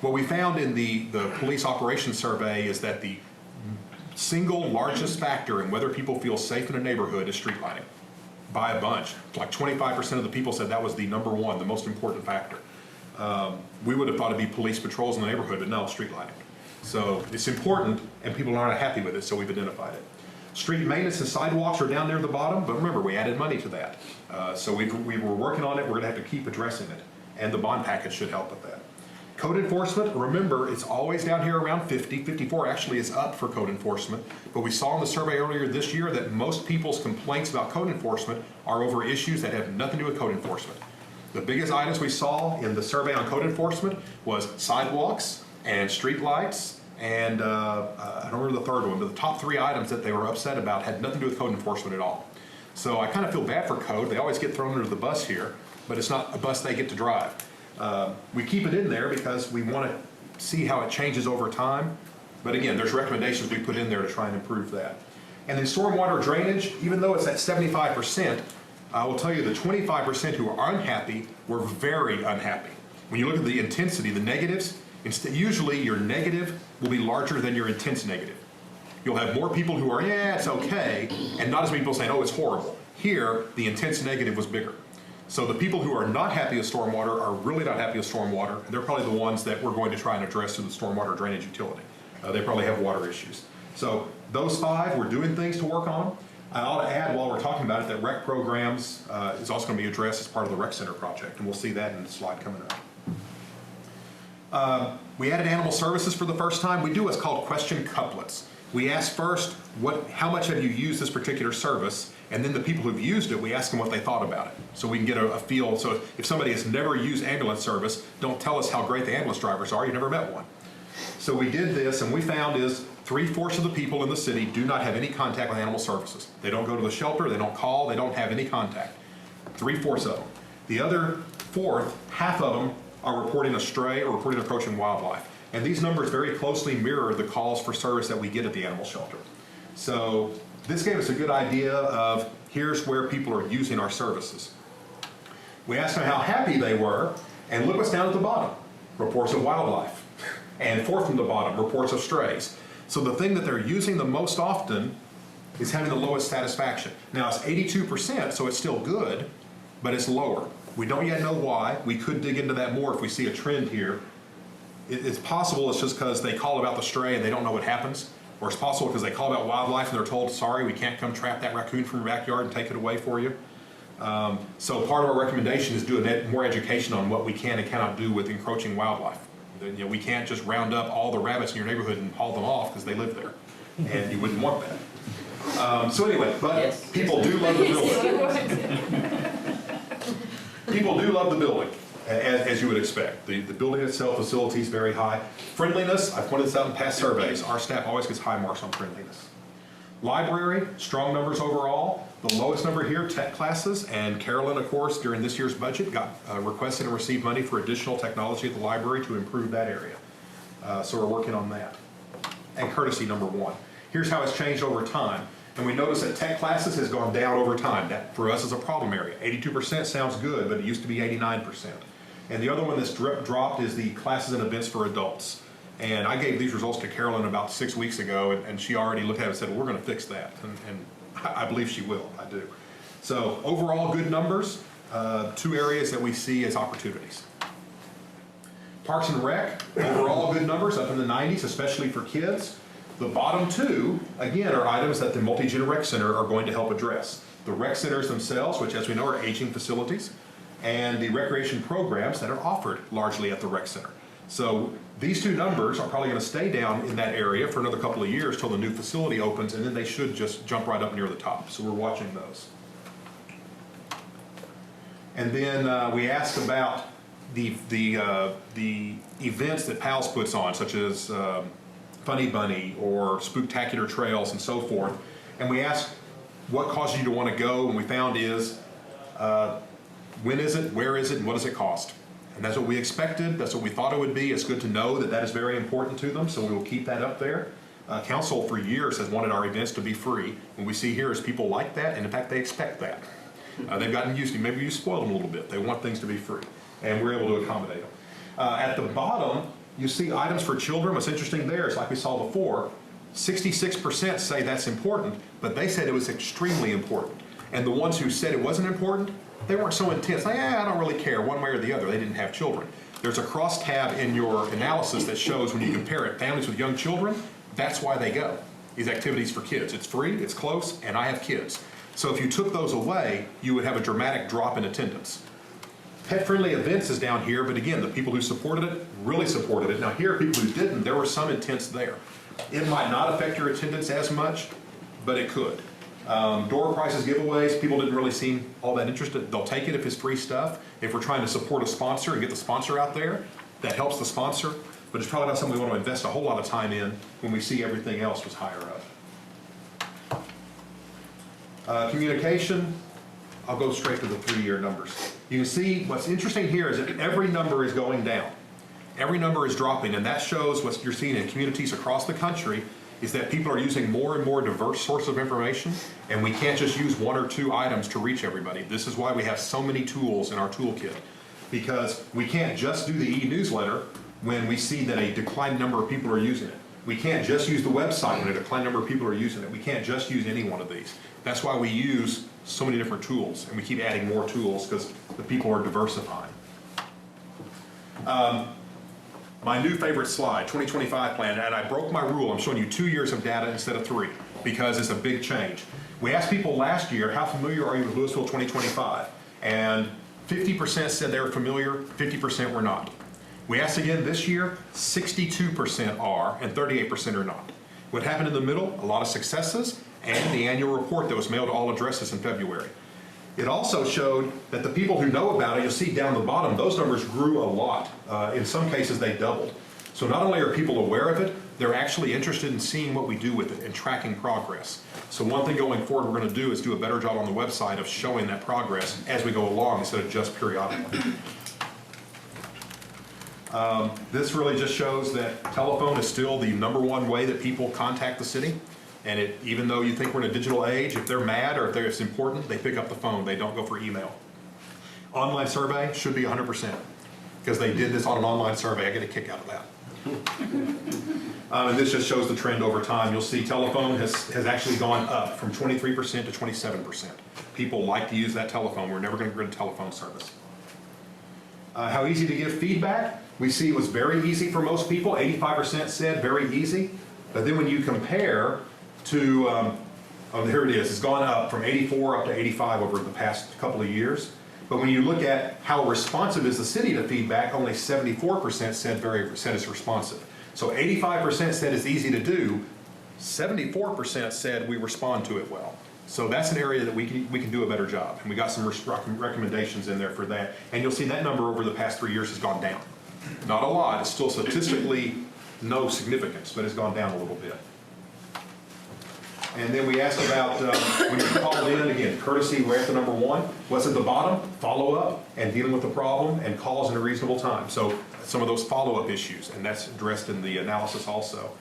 What we found in the police operations survey is that the single largest factor in whether people feel safe in a neighborhood is street lighting. By a bunch. Like 25% of the people said that was the number one, the most important factor. We would have thought it'd be police patrols in the neighborhood, but no, street lighting. So it's important, and people aren't happy with it, so we've identified it. Street maintenance and sidewalks are down there at the bottom, but remember, we added money to that. So we were working on it, we're gonna have to keep addressing it. and the bond package should help with that. Code enforcement, remember, it's always down here around 50. 54 actually is up for code enforcement. But we saw in the survey earlier this year that most people's complaints about code enforcement are over issues that have nothing to do with code enforcement. The biggest items we saw in the survey on code enforcement was sidewalks and street lights, and I don't remember the third one, but the top 3 items that they were upset about had nothing to do with code enforcement at all. So I kind of feel bad for code. They always get thrown under the bus here, but it's not a bus they get to drive. We keep it in there because we want to see how it changes over time. But again, there's recommendations we put in there to try and improve that. And then stormwater drainage, even though it's at 75%, I will tell you the 25% who are unhappy were very unhappy. When you look at the intensity, the negatives, usually your negative will be larger than your intense negative. You'll have more people who are, yeah, it's okay, and not as many people saying, oh, it's horrible. Here, the intense negative was bigger. So the people who are not happy with stormwater are really not happy with stormwater, and they're probably the ones that we're going to try and address through the stormwater drainage utility. They probably have water issues. So those 5, we're doing things to work on. I ought to add, while we're talking about it, that rec programs is also going to be addressed as part of the rec center project, and we'll see that in the slide coming up. We added animal services for the first time. We do what's called question couplets. We ask first, how much have you used this particular service? And then the people who've used it, we ask them what they thought about it. So we can get a feel. So if somebody has never used ambulance service, don't tell us how great the ambulance drivers are. You've never met one. So we did this, and we found is 3/4 of the people in the city do not have any contact with animal services. They don't go to the shelter, they don't call, they don't have any contact. 3/4 of them. The other 1/4, half of them are reporting a stray or reporting approaching wildlife. And these numbers very closely mirror the calls for service that we get at the animal shelter. So this gave us a good idea of here's where people are using our services. We asked them how happy they were, and look what's down at the bottom. Reports of wildlife. And 4th from the bottom, reports of strays. So the thing that they're using the most often is having the lowest satisfaction. Now it's 82%, so it's still good, but it's lower. We don't yet know why. We could dig into that more if we see a trend here. It's possible it's just because they call about the stray and they don't know what happens, or it's possible because they call about wildlife and they're told, sorry, we can't come trap that raccoon from your backyard and take it away for you. So part of our recommendation is doing more education on what we can and cannot do with encroaching wildlife. You know, we can't just round up all the rabbits in your neighborhood and haul them off because they live there, and you wouldn't want that. So anyway, but Yes. people do love the building. People do love the building, as you would expect. The building itself, facilities, very high. Friendliness, I've pointed this out in past surveys. Our staff always gets high marks on friendliness. Library, strong numbers overall. The lowest number here, tech classes, and Carolyn, of course, during this year's budget, got requested and received money for additional technology at the library to improve that area. So we're working on that. And courtesy, number 1. Here's how it's changed over time. And we notice that tech classes has gone down over time. That, for us, is a problem area. 82% sounds good, but it used to be 89%. And the other one that's dropped is the classes and events for adults. And I gave these results to Carolyn about 6 weeks ago, and she already looked at it and said, well, we're going to fix that. And I believe she will. I do. So overall, good numbers. 2 areas that we see as opportunities. Parks and Rec, overall good numbers, up in the 90s, especially for kids. The bottom 2, again, are items that the Multi-Gen Rec Center are going to help address. The rec centers themselves, which as we know are aging facilities, and the recreation programs that are offered largely at the rec center. So these 2 numbers are probably going to stay down in that area for another couple of years till the new facility opens, and then they should just jump right up near the top. So we're watching those. And then we asked about the events that PALS puts on, such as Funny Bunny or Spooktacular Trails and so forth. And we asked what causes you to want to go, and we found is when is it, where is it, and what does it cost? And that's what we expected. That's what we thought it would be. It's good to know that that is very important to them, so we will keep that up there. Council for years has wanted our events to be free. What we see here is people like that, and in fact, they expect that. They've gotten used to it. Maybe you spoiled them a little bit. They want things to be free, and we're able to accommodate them. At the bottom, you see items for children. What's interesting there is, like we saw before, 66% say that's important, but they said it was extremely important. And the ones who said it wasn't important, they weren't so intense. Like, I don't really care one way or the other. They didn't have children. There's a cross tab in your analysis that shows when you compare it, families with young children, that's why they go. These activities for kids. It's free, it's close, and I have kids. So if you took those away, you would have a dramatic drop in attendance. pet-friendly events is down here, but again, the people who supported it really supported it. Now here, people who didn't, there were some intents there. It might not affect your attendance as much, but it could. Door prizes, giveaways, people didn't really seem all that interested. They'll take it if it's free stuff. If we're trying to support a sponsor and get the sponsor out there, that helps the sponsor, but it's probably not something we want to invest a whole lot of time in when we see everything else was higher up. Communication, I'll go straight to the 3-year numbers. You can see what's interesting here is that every number is going down. Every number is dropping, and that shows what you're seeing in communities across the country is that people are using more and more diverse sources of information, and we can't just use 1 or 2 items to reach everybody. This is why we have so many tools in our toolkit, because we can't just do the e-newsletter when we see that a declined number of people are using it. We can't just use the website when a declined number of people are using it. We can't just use any one of these. That's why we use so many different tools, and we keep adding more tools because the people are diversifying. My new favorite slide, 2025 plan, and I broke my rule. I'm showing you 2 years of data instead of 3 because it's a big change. We asked people last year, how familiar are you with Louisville 2025? And 50% said they were familiar, 50% were not. We asked again this year, 62% are and 38% are not. What happened in the middle? A lot of successes and the annual report that was mailed to all addresses in February. It also showed that the people who know about it, you'll see down the bottom, those numbers grew a lot. In some cases, they doubled. So not only are people aware of it, they're actually interested in seeing what we do with it and tracking progress. So one thing going forward we're going to do is do a better job on the website of showing that progress as we go along instead of just periodically. This really just shows that telephone is still the #1 way that people contact the city. And even though you think we're in a digital age, if they're mad or if it's important, they pick up the phone. They don't go for email. Online survey should be 100% because they did this on an online survey. I get a kick out of that. And this just shows the trend over time. You'll see telephone has actually gone up from 23% to 27%. People like to use that telephone. We're never going to get rid of telephone service. How easy to give feedback? We see it was very easy for most people. 85% said very easy. But then when you compare to, oh, here it is. It's gone up from 84 up to 85 over the past couple of years. But when you look at how responsive is the city to feedback, only 74% said it's responsive. So 85% said it's easy to do. 74% said we respond to it well. So that's an area that we can do a better job. And we got some recommendations in there for that. And you'll see that number over the past 3 years has gone down. Not a lot. It's still statistically no significance, but it's gone down a little bit. And then we asked about when you called in, again, courtesy, we're at the #1. What's at the bottom? Follow-up and dealing with the problem and calls in a reasonable time. So some of those follow-up issues, and that's addressed in the analysis also.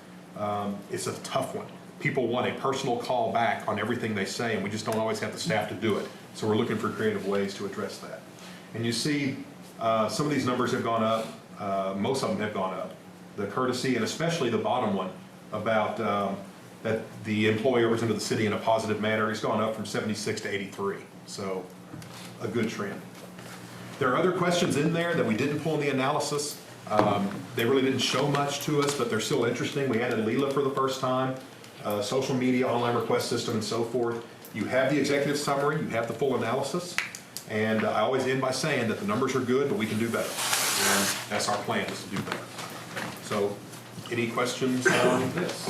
It's a tough one. People want a personal call back on everything they say, and we just don't always have the staff to do it. So we're looking for creative ways to address that. And you see some of these numbers have gone up. Most of them have gone up. The courtesy, and especially the bottom one about that the employee represented the city in a positive manner, has gone up from 76 to 83. So a good trend. There are other questions in there that we didn't pull in the analysis. They really didn't show much to us, but they're still interesting. We added Leela for the first time, social media, online request system, and so forth. You have the executive summary, you have the full analysis, and I always end by saying that the numbers are good, but we can do better. And that's our plan, is to do better. So, any questions on this?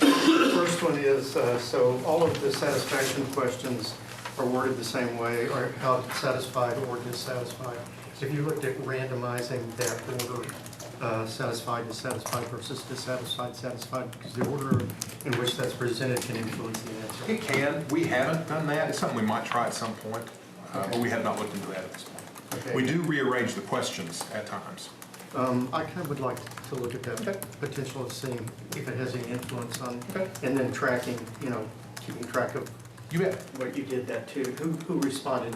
The first one is, so all of the satisfaction questions are worded the same way, or how satisfied or dissatisfied. If you looked at randomizing that order, satisfied, dissatisfied versus dissatisfied, satisfied, because the order in which that's presented can influence the answer. It can. We haven't done that. It's something we might try at some point, but we have not looked into that at this point. Okay. We do rearrange the questions at times. I kind of would like to look at that potential of seeing if it has any influence on, Okay. and then tracking, keeping track of You bet. what you did that too. Who responded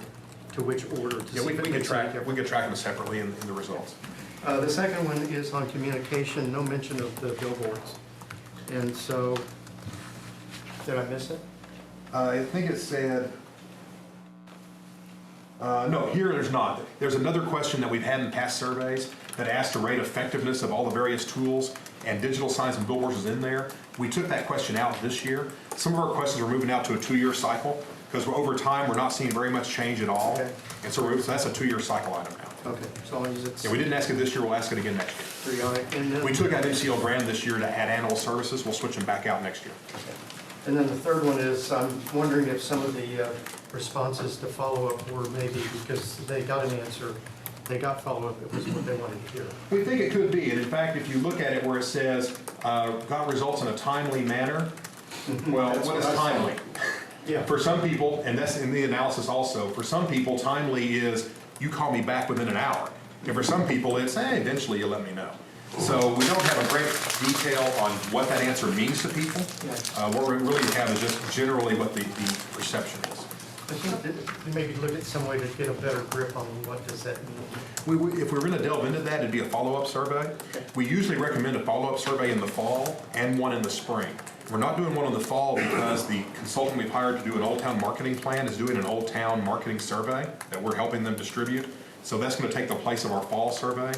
to which order? To Yeah, see we if it can makes any track them separately in the results. The second one is on communication, no mention of the billboards. And so, did I miss it? I think it said, no, here there's not. There's another question that we've had in past surveys that asked to rate effectiveness of all the various tools, and digital signs and billboards is in there. We took that question out this year. Some of our questions are moving out to a 2-year cycle. because over time, we're not seeing very much change at all. Okay. And so that's a 2-year cycle item now. Okay, as long as it's Yeah, we didn't ask it this year, we'll ask it again next year. periodic. And then, We took out MCL Brand this year to add animal services, we'll switch them back out next year. and then the third one is, I'm wondering if some of the responses to follow-up were maybe because they got an answer, they got follow-up, it was what they wanted to hear. We think it could be, and in fact, if you look at it where it says, got results in a timely manner, well, That's what is what I saw. timely? Yeah. For some people, and that's in the analysis also, for some people, timely is, you call me back within an hour. And for some people, it's, hey, eventually you let me know. So we don't have a great detail on what that answer means to people. What we really have is just generally what the perception is. I think that maybe look at some way to get a better grip on what does that mean. If we're going to delve into that, it'd be a follow-up survey. We usually recommend a follow-up survey in the fall and one in the spring. We're not doing one in the fall because the consultant we've hired to do an Old Town marketing plan is doing an Old Town marketing survey that we're helping them distribute. So that's going to take the place of our fall survey.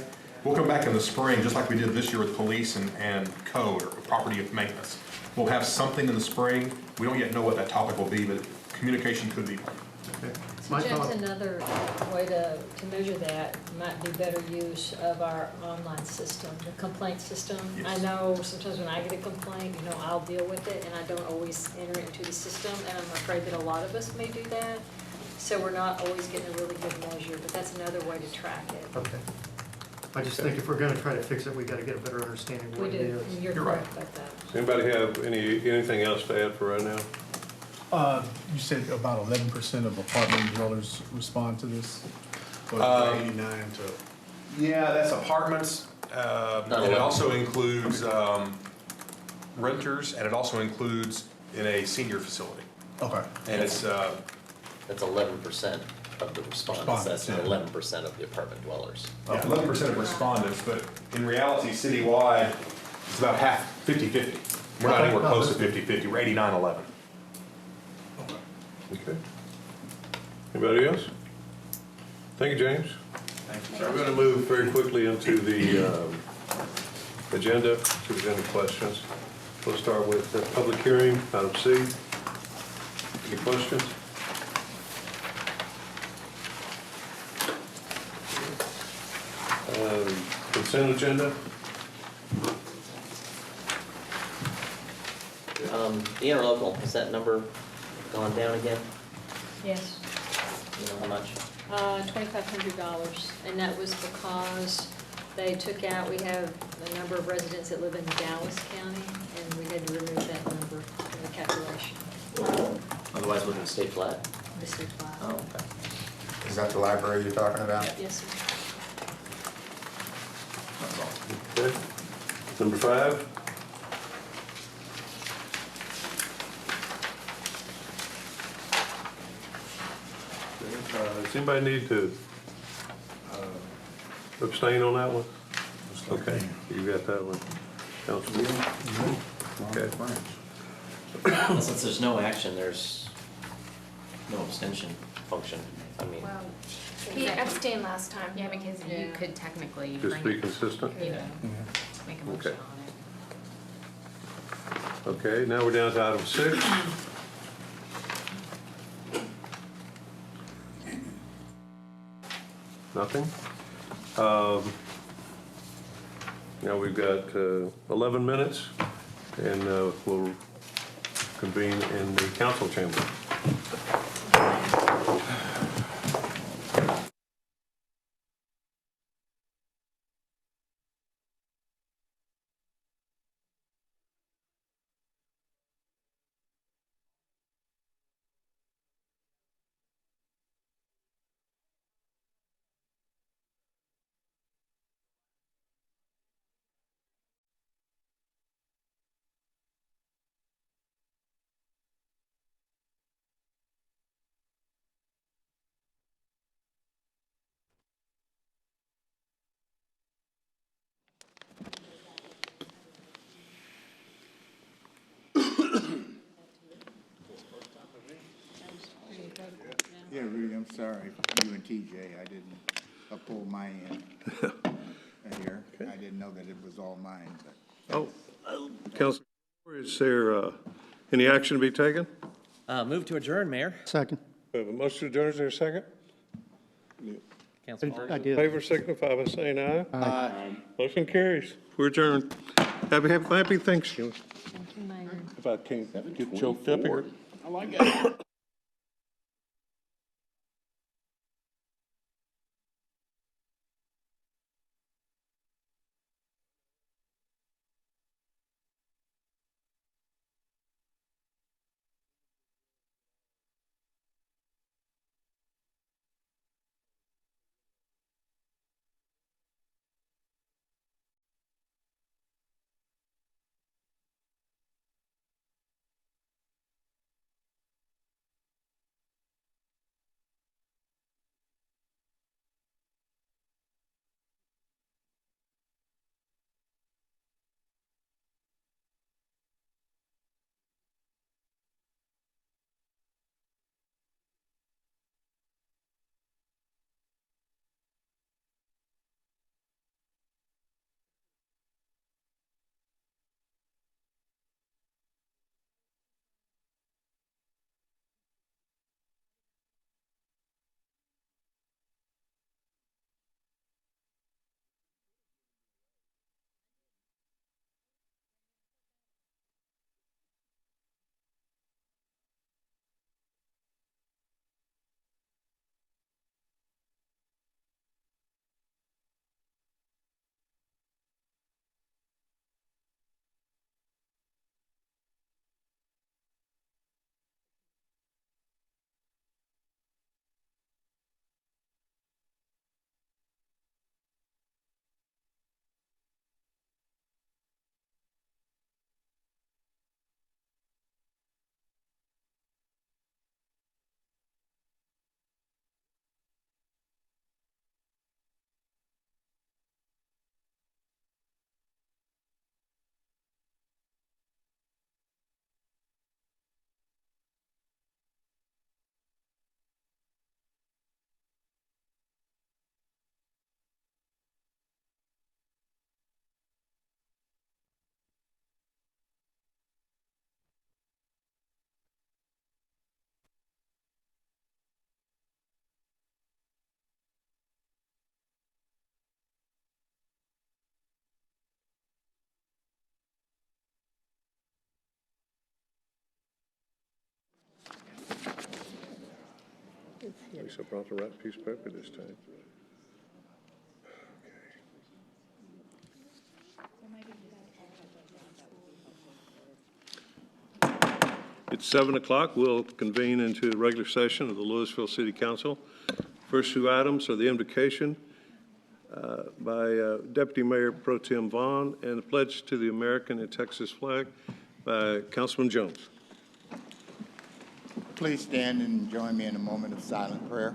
We'll come back in the spring, just like we did this year with police and code or property of maintenance. We'll have something in the spring. We don't yet know what that topic will be, but communication could be one. Okay. So My James, thought, another way to measure that might be better use of our online system, the complaint system. I Yes. know sometimes when I get a complaint, I'll deal with it, and I don't always enter it into the system, and I'm afraid that a lot of us may do that. So we're not always getting a really good measure, but that's another way to track it. okay. I just think if we're gonna try to fix it, we gotta get a better understanding of We what it do, is. and you're You're right. correct about that. Does anybody have anything else to add for right now? You said about 11% of apartment dwellers respond to this? Or 89 to? Yeah, that's apartments, and it also includes renters, and it also includes in a senior facility. Okay. And it's, That's 11% of the response, that's Respondents, yeah. 11% of the apartment dwellers. 11% of respondents, but in reality, citywide, it's about half, 50-50. We're not Okay. anywhere close to 50-50, we're 89-11. Okay. Anybody else? Thank you, James. So we're going to move very quickly into the agenda, see if there's any questions. We'll start with the public hearing, item C. Any questions? Consent agenda? The interlocal, has that number gone down again? Yes. You know how much? $2,500, and that was because they took out, we have a number of residents that live in Dallas County, and we had to remove that number from the calculation. Otherwise, wouldn't it stay flat? The state flat. Oh, okay. Is that the library you're talking about? Yes, sir. That's all. Okay. Number 5? Does anybody need to abstain on that one? Okay, you got that one. Councilman? Okay. Since there's no action, there's no abstention function. I mean, Well, he abstained last time. Yeah, because you could technically Just bring be it, consistent? make a motion Okay. on it. Okay, now we're down to item 6. Nothing? Now we've got 11 minutes, and we'll convene in the council chamber. Yeah, Rudy, I'm sorry, you and TJ, I didn't uphold my end here. I didn't know that it was all mine, but Oh, Council, is there any action to be taken? Move to adjourn, Mayor. Second. We have a motion to adjourn. Is there a second? Council I In did. favor, signify by saying aye. Aye. Motion carries. We're adjourned. Happy Thanksgiving. Thank you, Mayor. If I can't get choked up here. I like it. At least I brought the right piece of paper this time. It's 7 o'clock. We'll convene into the regular session of the Louisville City Council. First two items are the invocation by Deputy Mayor Pro Tem Vaughn and the pledge to the American and Texas flag by Councilman Jones. Please stand and join me in a moment of silent prayer.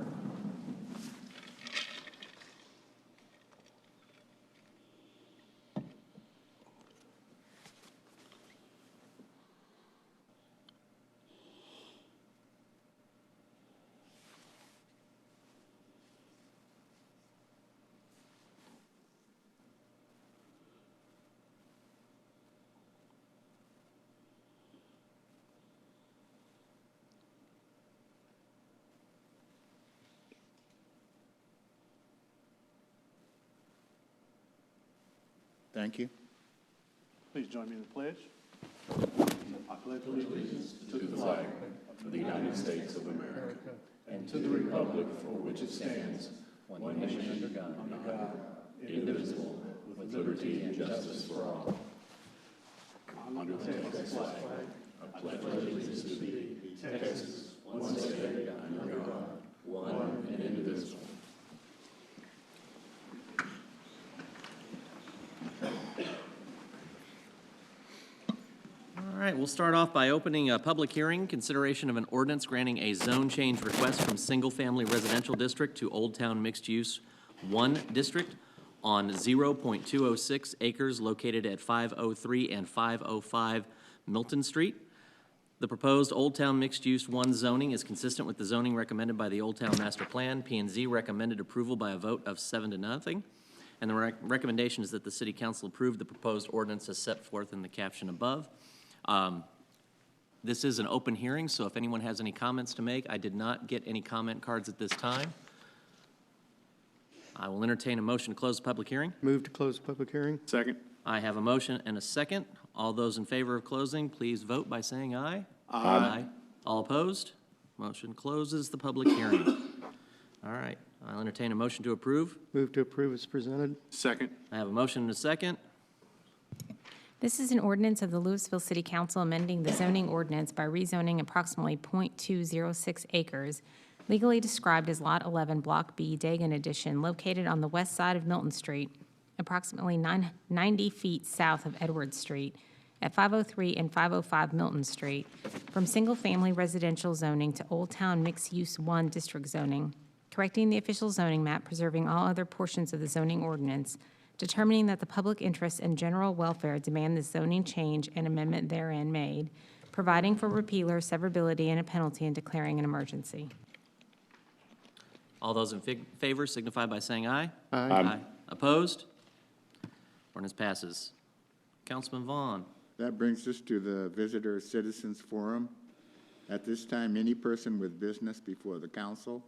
Thank you. Please join me in the pledge. I pledge Allegiance to the flag of the United States of America and to the republic for which it stands, one nation under God, indivisible, with liberty and justice for all. Under the Texas flag, I pledge allegiance to thee, Texas, one state under God, one and indivisible. All right, we'll start off by opening a public hearing, consideration of an ordinance granting a zone change request from single-family residential district to Old Town Mixed Use 1 district on 0.206 acres located at 503 and 505 Milton Street. The proposed Old Town Mixed Use 1 zoning is consistent with the zoning recommended by the Old Town Master Plan. P&Z recommended approval by a vote of 7-0. And the recommendation is that the City Council approve the proposed ordinance as set forth in the caption above. This is an open hearing, so if anyone has any comments to make, I did not get any comment cards at this time. I will entertain a motion to close the public hearing. Move to close the public hearing? Second. I have a motion and a second. All those in favor of closing, please vote by saying aye. Aye. All opposed? Motion closes the public hearing. All right, I'll entertain a motion to approve. Move to approve as presented? Second. I have a motion and a second. This is an ordinance of the Louisville City Council amending the zoning ordinance by rezoning approximately .206 acres, legally described as Lot 11, Block B, Dagan Edition, located on the west side of Milton Street, approximately 90 feet south of Edwards Street, at 503 and 505 Milton Street, from single-family residential zoning to Old Town Mixed Use 1 District zoning, correcting the official zoning map, preserving all other portions of the zoning ordinance, determining that the public interest and general welfare demand the zoning change and amendment therein made, providing for repeal or severability and a penalty, and declaring an emergency. All those in favor signify by saying aye. Aye. Opposed? Ordinance passes. Councilman Vaughn. That brings us to the Visitor Citizens Forum. At this time, any person with business before the council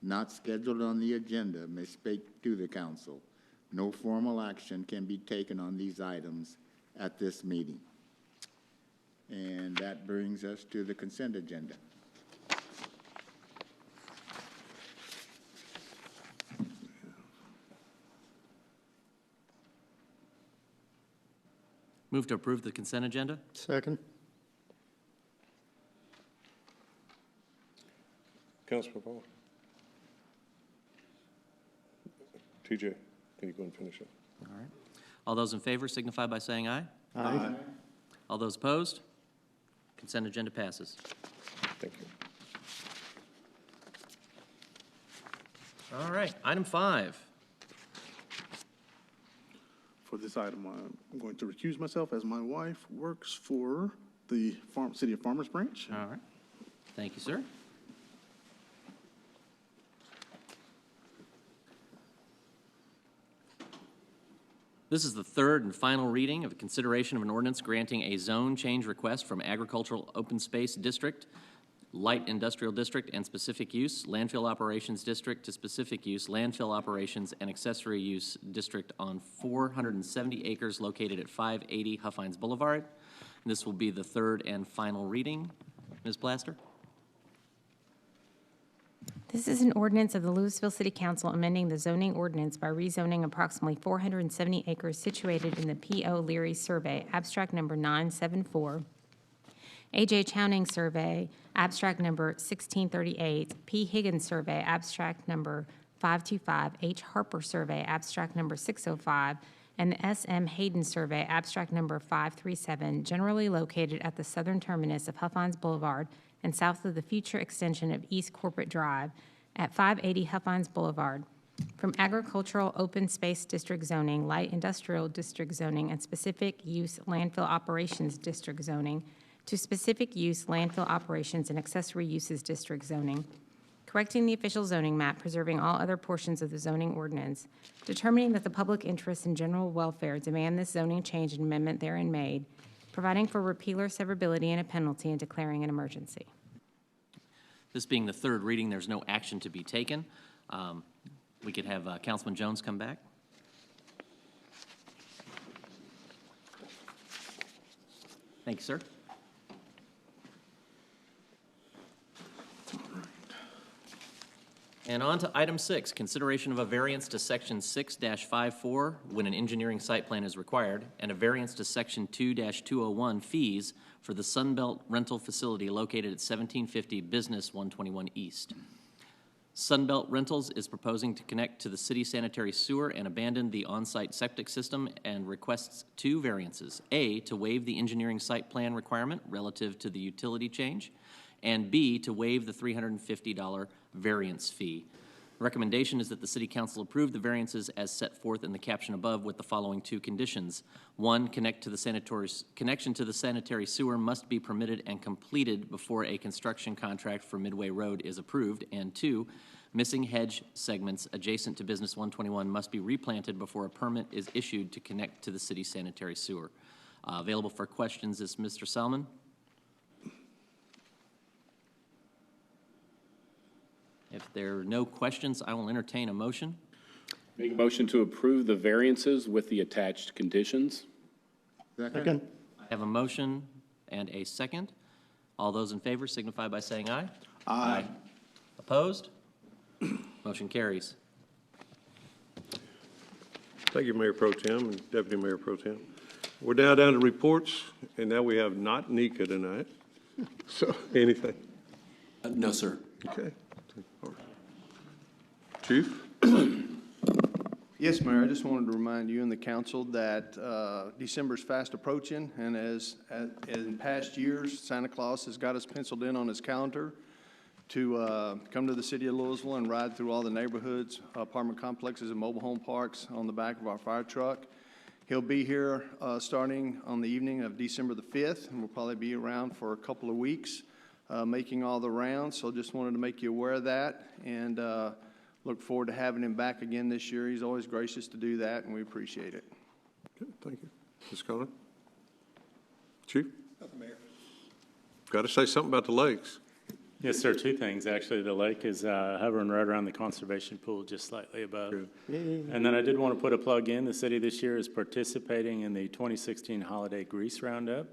not scheduled on the agenda may speak to the council. No formal action can be taken on these items at this meeting. And that brings us to the consent agenda. Move to approve the consent agenda. Second? Councilman Vaughn. TJ, can you go and finish it? All right. All those in favor signify by saying aye. Aye. All those opposed? Consent agenda passes. Thank you. All right, item 5. For this item, I'm going to recuse myself as my wife works for the City of Farmers Branch. All right. Thank you, sir. This is the third and final reading of a consideration of an ordinance granting a zone change request from Agricultural Open Space District, Light Industrial District, and Specific Use, Landfill Operations District to Specific Use, Landfill Operations, and Accessory Use District on 470 acres located at 580 Huffines Boulevard. And this will be the third and final reading. Ms. Plaster? This is an ordinance of the Louisville City Council amending the zoning ordinance by rezoning approximately 470 acres situated in the P.O. Leary Survey, abstract number 974, A.J. Chowning Survey, abstract number 1638, P. Higgins Survey, abstract number 525, H. Harper Survey, abstract number 605, and the S.M. Hayden Survey, abstract number 537, generally located at the southern terminus of Huffines Boulevard and south of the future extension of East Corporate Drive at 580 Huffines Boulevard, from Agricultural Open Space District zoning, Light Industrial District zoning, and Specific Use Landfill Operations District zoning to Specific Use Landfill Operations and Accessory Uses District zoning, correcting the official zoning map, preserving all other portions of the zoning ordinance, determining that the public interest and general welfare demand this zoning change and amendment therein made, providing for repeal or severability and a penalty, and declaring an emergency. This being the third reading, there's no action to be taken. We could have Councilman Jones come back. Thank you, sir. And on to item 6, consideration of a variance to section 6-54 when an engineering site plan is required, and a variance to section 2-201 fees for the Sunbelt rental facility located at 1750 Business 121 East. Sunbelt Rentals is proposing to connect to the city sanitary sewer and abandon the on-site septic system, and requests 2 variances. A, to waive the engineering site plan requirement relative to the utility change, and B, to waive the $350 variance fee. The recommendation is that the City Council approve the variances as set forth in the caption above with the following 2 conditions. 1, connection to the sanitary sewer must be permitted and completed before a construction contract for Midway Road is approved. And 2, missing hedge segments adjacent to Business 121 must be replanted before a permit is issued to connect to the city sanitary sewer. Available for questions is Mr. Salmon. If there are no questions, I will entertain a motion. Make a motion to approve the variances with the attached conditions. Second. I have a motion and a second. All those in favor signify by saying aye. Aye. Opposed? Motion carries. Thank you, Mayor Pro Tem and Deputy Mayor Pro Tem. We're now down to reports, and now we have not Nika tonight. So, anything? No, sir. Okay. Chief? Yes, Mayor, I just wanted to remind you and the council that December's fast approaching, and as in past years, Santa Claus has got us penciled in on his calendar to come to the city of Louisville and ride through all the neighborhoods, apartment complexes, and mobile home parks on the back of our fire truck. He'll be here starting on the evening of December the 5th, and we'll probably be around for a couple of weeks making all the rounds. So just wanted to make you aware of that, and look forward to having him back again this year. He's always gracious to do that, and we appreciate it. Good, thank you. Ms. Conlon? Chief? Mayor. Got to say something about the lakes. Yes, sir. Two things, actually. The lake is hovering right around the conservation pool, just slightly above. And then I did want to put a plug in. The city this year is participating in the 2016 Holiday Grease Roundup.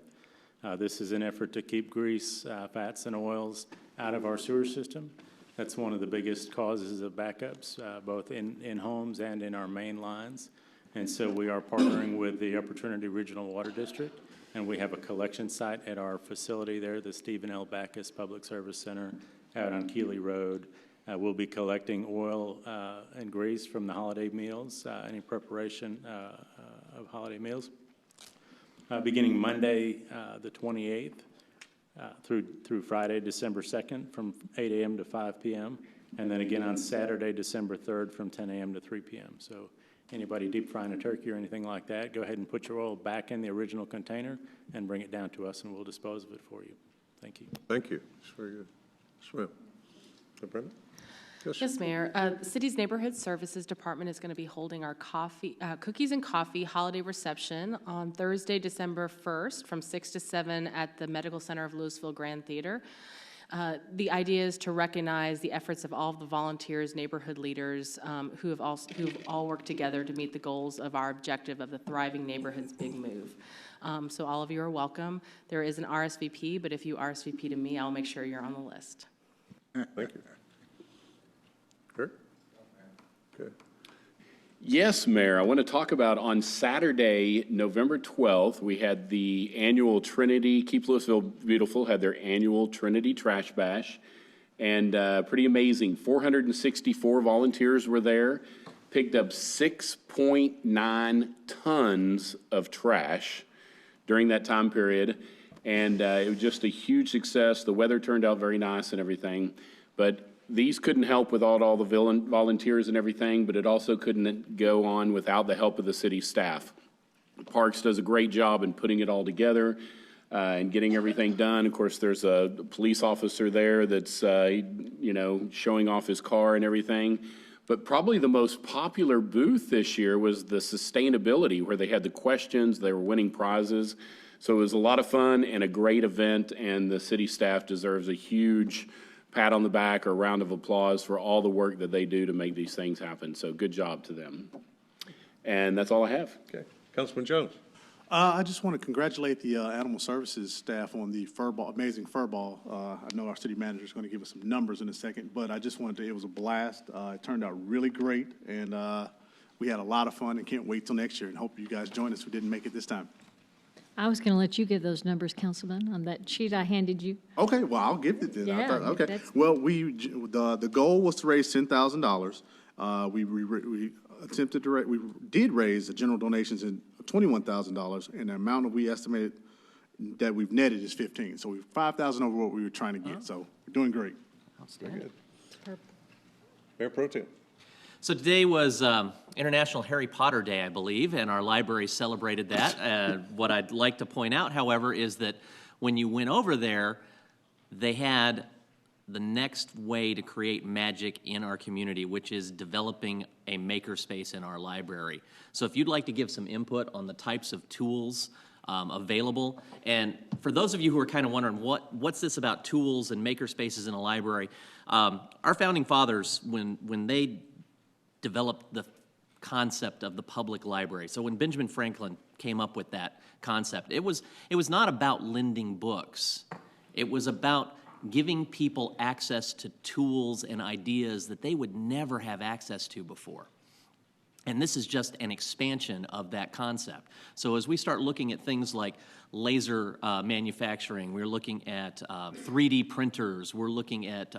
This is an effort to keep grease, fats, and oils out of our sewer system. That's one of the biggest causes of backups, both in homes and in our main lines. And so we are partnering with the Upper Trinity Regional Water District, and we have a collection site at our facility there, the Stephen L. Backus Public Service Center out on Keeley Road. We'll be collecting oil and grease from the holiday meals, any preparation of holiday meals, beginning Monday the 28th through Friday, December 2nd from 8 a.m. to 5 p.m., and then again on Saturday, December 3rd from 10 a.m. to 3 p.m. So anybody deep frying a turkey or anything like that, go ahead and put your oil back in the original container and bring it down to us, and we'll dispose of it for you. Thank you. Thank you. It's very good. Swim. Brenda? Yes, Mayor. The city's Neighborhood Services Department is going to be holding our cookies and coffee holiday reception on Thursday, December 1st from 6 to 7 at the Medical Center of Louisville Grand Theater. The idea is to recognize the efforts of all of the volunteers, neighborhood leaders who've all worked together to meet the goals of our objective of the Thriving Neighborhoods Big Move. So all of you are welcome. There is an RSVP, but if you RSVP to me, I'll make sure you're on the list. Thank you. Kurt? Good. Yes, Mayor. I want to talk about on Saturday, November 12th, we had the annual Trinity, Keep Louisville Beautiful, had their annual Trinity Trash Bash. And pretty amazing. 464 volunteers were there, picked up 6.9 tons of trash during that time period. And it was just a huge success. The weather turned out very nice and everything. But these couldn't help without all the volunteers and everything, but it also couldn't go on without the help of the city staff. Parks does a great job in putting it all together and getting everything done. Of course, there's a police officer there that's, showing off his car and everything. But probably the most popular booth this year was the sustainability, where they had the questions, they were winning prizes. So it was a lot of fun and a great event, and the city staff deserves a huge pat on the back or round of applause for all the work that they do to make these things happen. So good job to them. And that's all I have. Okay. Councilman Jones? I just want to congratulate the Animal Services staff on the amazing fur ball. I know our city manager is going to give us some numbers in a second, but I just wanted to, it was a blast. It turned out really great, and we had a lot of fun and can't wait till next year, and hope you guys join us who didn't make it this time. I was going to let you give those numbers, Councilman, on that sheet I handed you. Okay, well, I'll give it then. Yeah, Okay. that's- Well, the goal was to raise $10,000. We attempted to we did raise the general donations in $21,000, and the amount that we estimated that we've netted is 15. So we're 5,000 over what we were trying to get. So we're doing great. Outstanding. Mayor Pro Tem? So today was International Harry Potter Day, I believe, and our library celebrated that. What I'd like to point out, however, is that when you went over there, they had the next way to create magic in our community, which is developing a makerspace in our library. So if you'd like to give some input on the types of tools available. And for those of you who are kind of wondering, what's this about tools and maker spaces in a library? Our founding fathers, when they developed the concept of the public library, so when Benjamin Franklin came up with that concept, it was not about lending books. It was about giving people access to tools and ideas that they would never have access to before. And this is just an expansion of that concept. So as we start looking at things like laser manufacturing, we're looking at 3D printers, we're looking at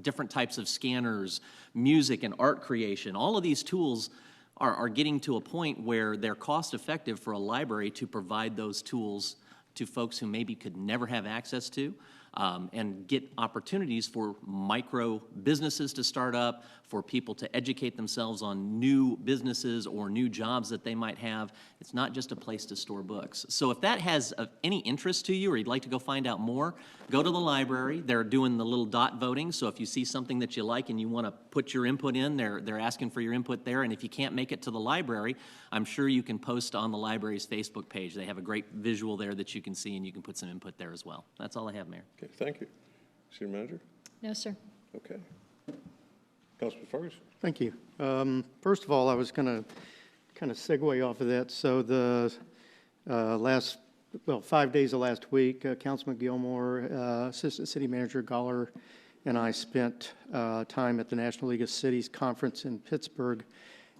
different types of scanners, music and art creation. All of these tools are getting to a point where they're cost effective for a library to provide those tools to folks who maybe could never have access to, and get opportunities for micro businesses to start up, for people to educate themselves on new businesses or new jobs that they might have. It's not just a place to store books. So if that has any interest to you or you'd like to go find out more, go to the library. They're doing the little dot voting, so if you see something that you like and you want to put your input in, they're asking for your input there. And if you can't make it to the library, I'm sure you can post on the library's Facebook page. They have a great visual there that you can see, and you can put some input there as well. That's all I have, Mayor. Okay, thank you. City Manager? No, sir. Okay. Councilman Ferguson? Thank you. First of all, I was going to kind of segue off of that. So the 5 days of last week, Councilman Gilmore, Assistant City Manager Goller, and I spent time at the National League of Cities Conference in Pittsburgh,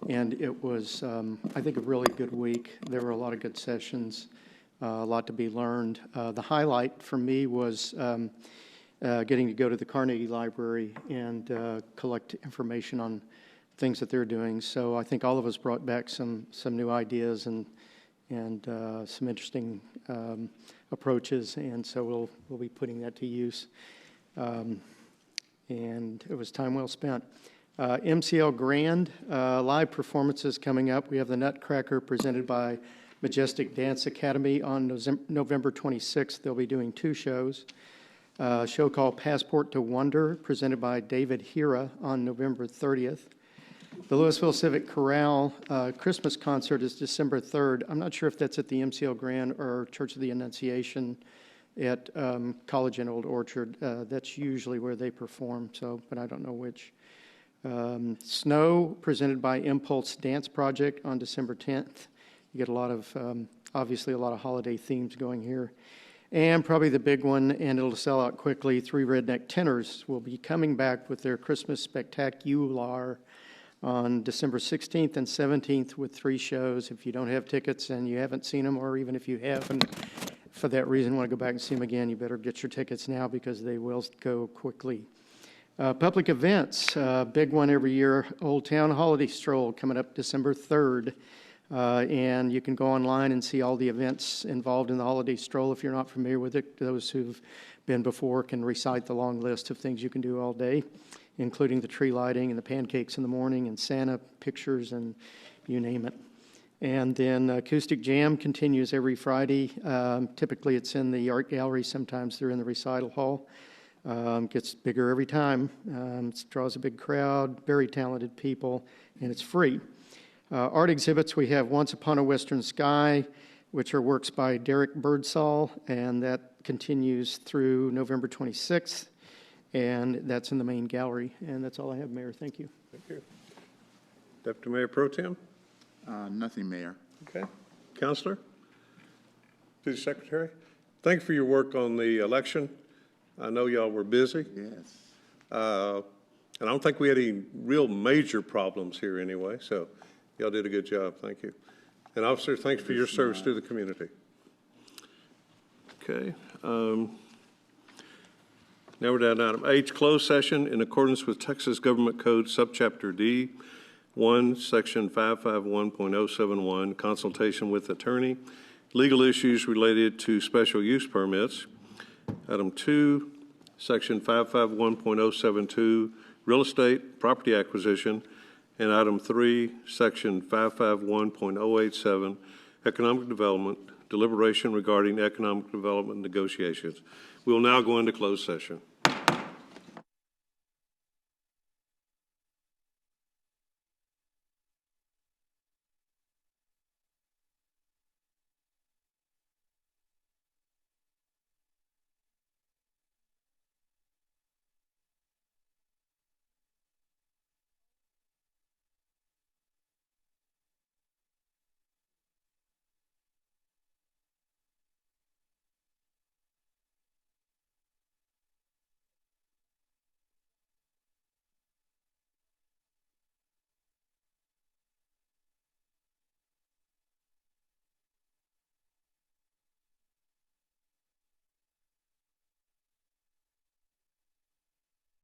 and it was, I think, a really good week. There were a lot of good sessions, a lot to be learned. The highlight for me was getting to go to the Carnegie Library and collect information on things that they're doing. So I think all of us brought back some new ideas and some interesting approaches, and so we'll be putting that to use. And it was time well spent. MCL Grand, live performances coming up. We have the Nutcracker presented by Majestic Dance Academy on November 26th. They'll be doing 2 shows. A show called Passport to Wonder, presented by David Hira on November 30th. The Louisville Civic Chorale Christmas concert is December 3rd. I'm not sure if that's at the MCL Grand or Church of the Annunciation at College and Old Orchard. That's usually where they perform, but I don't know which. Snow, presented by Impulse Dance Project on December 10th. You get a lot of, obviously, a lot of holiday themes going here. And probably the big one, and it'll sell out quickly, 3 Redneck Tenors will be coming back with their Christmas Spectacular on December 16th and 17th with 3 shows. If you don't have tickets and you haven't seen them, or even if you have, and for that reason want to go back and see them again, you better get your tickets now because they will go quickly. Public events, big one every year, Old Town Holiday Stroll coming up December 3rd. And you can go online and see all the events involved in the holiday stroll. If you're not familiar with it, those who've been before can recite the long list of things you can do all day, including the tree lighting and the pancakes in the morning and Santa pictures and you name it. And then Acoustic Jam continues every Friday. Typically it's in the art gallery. Sometimes they're in the recital hall. Gets bigger every time. It draws a big crowd, very talented people, and it's free. Art exhibits, we have Once Upon a Western Sky, which are works by Derek Birdsall, and that continues through November 26th, and that's in the main gallery. And that's all I have, Mayor. Thank you. Thank you. Deputy Mayor Pro Tem? Nothing, Mayor. Okay. Counselor? City Secretary? Thank you for your work on the election. I know y'all were busy. Yes. And I don't think we had any real major problems here anyway, so y'all did a good job. Thank you. And officer, thanks for your service to the community. Okay. Now we're down to item H, closed session in accordance with Texas Government Code Subchapter D, 1, Section 551.071, consultation with attorney, legal issues related to special use permits. Item 2, Section 551.072, real estate, property acquisition. And item 3, Section 551.087, economic development, deliberation regarding economic development negotiations. We will now go into closed session.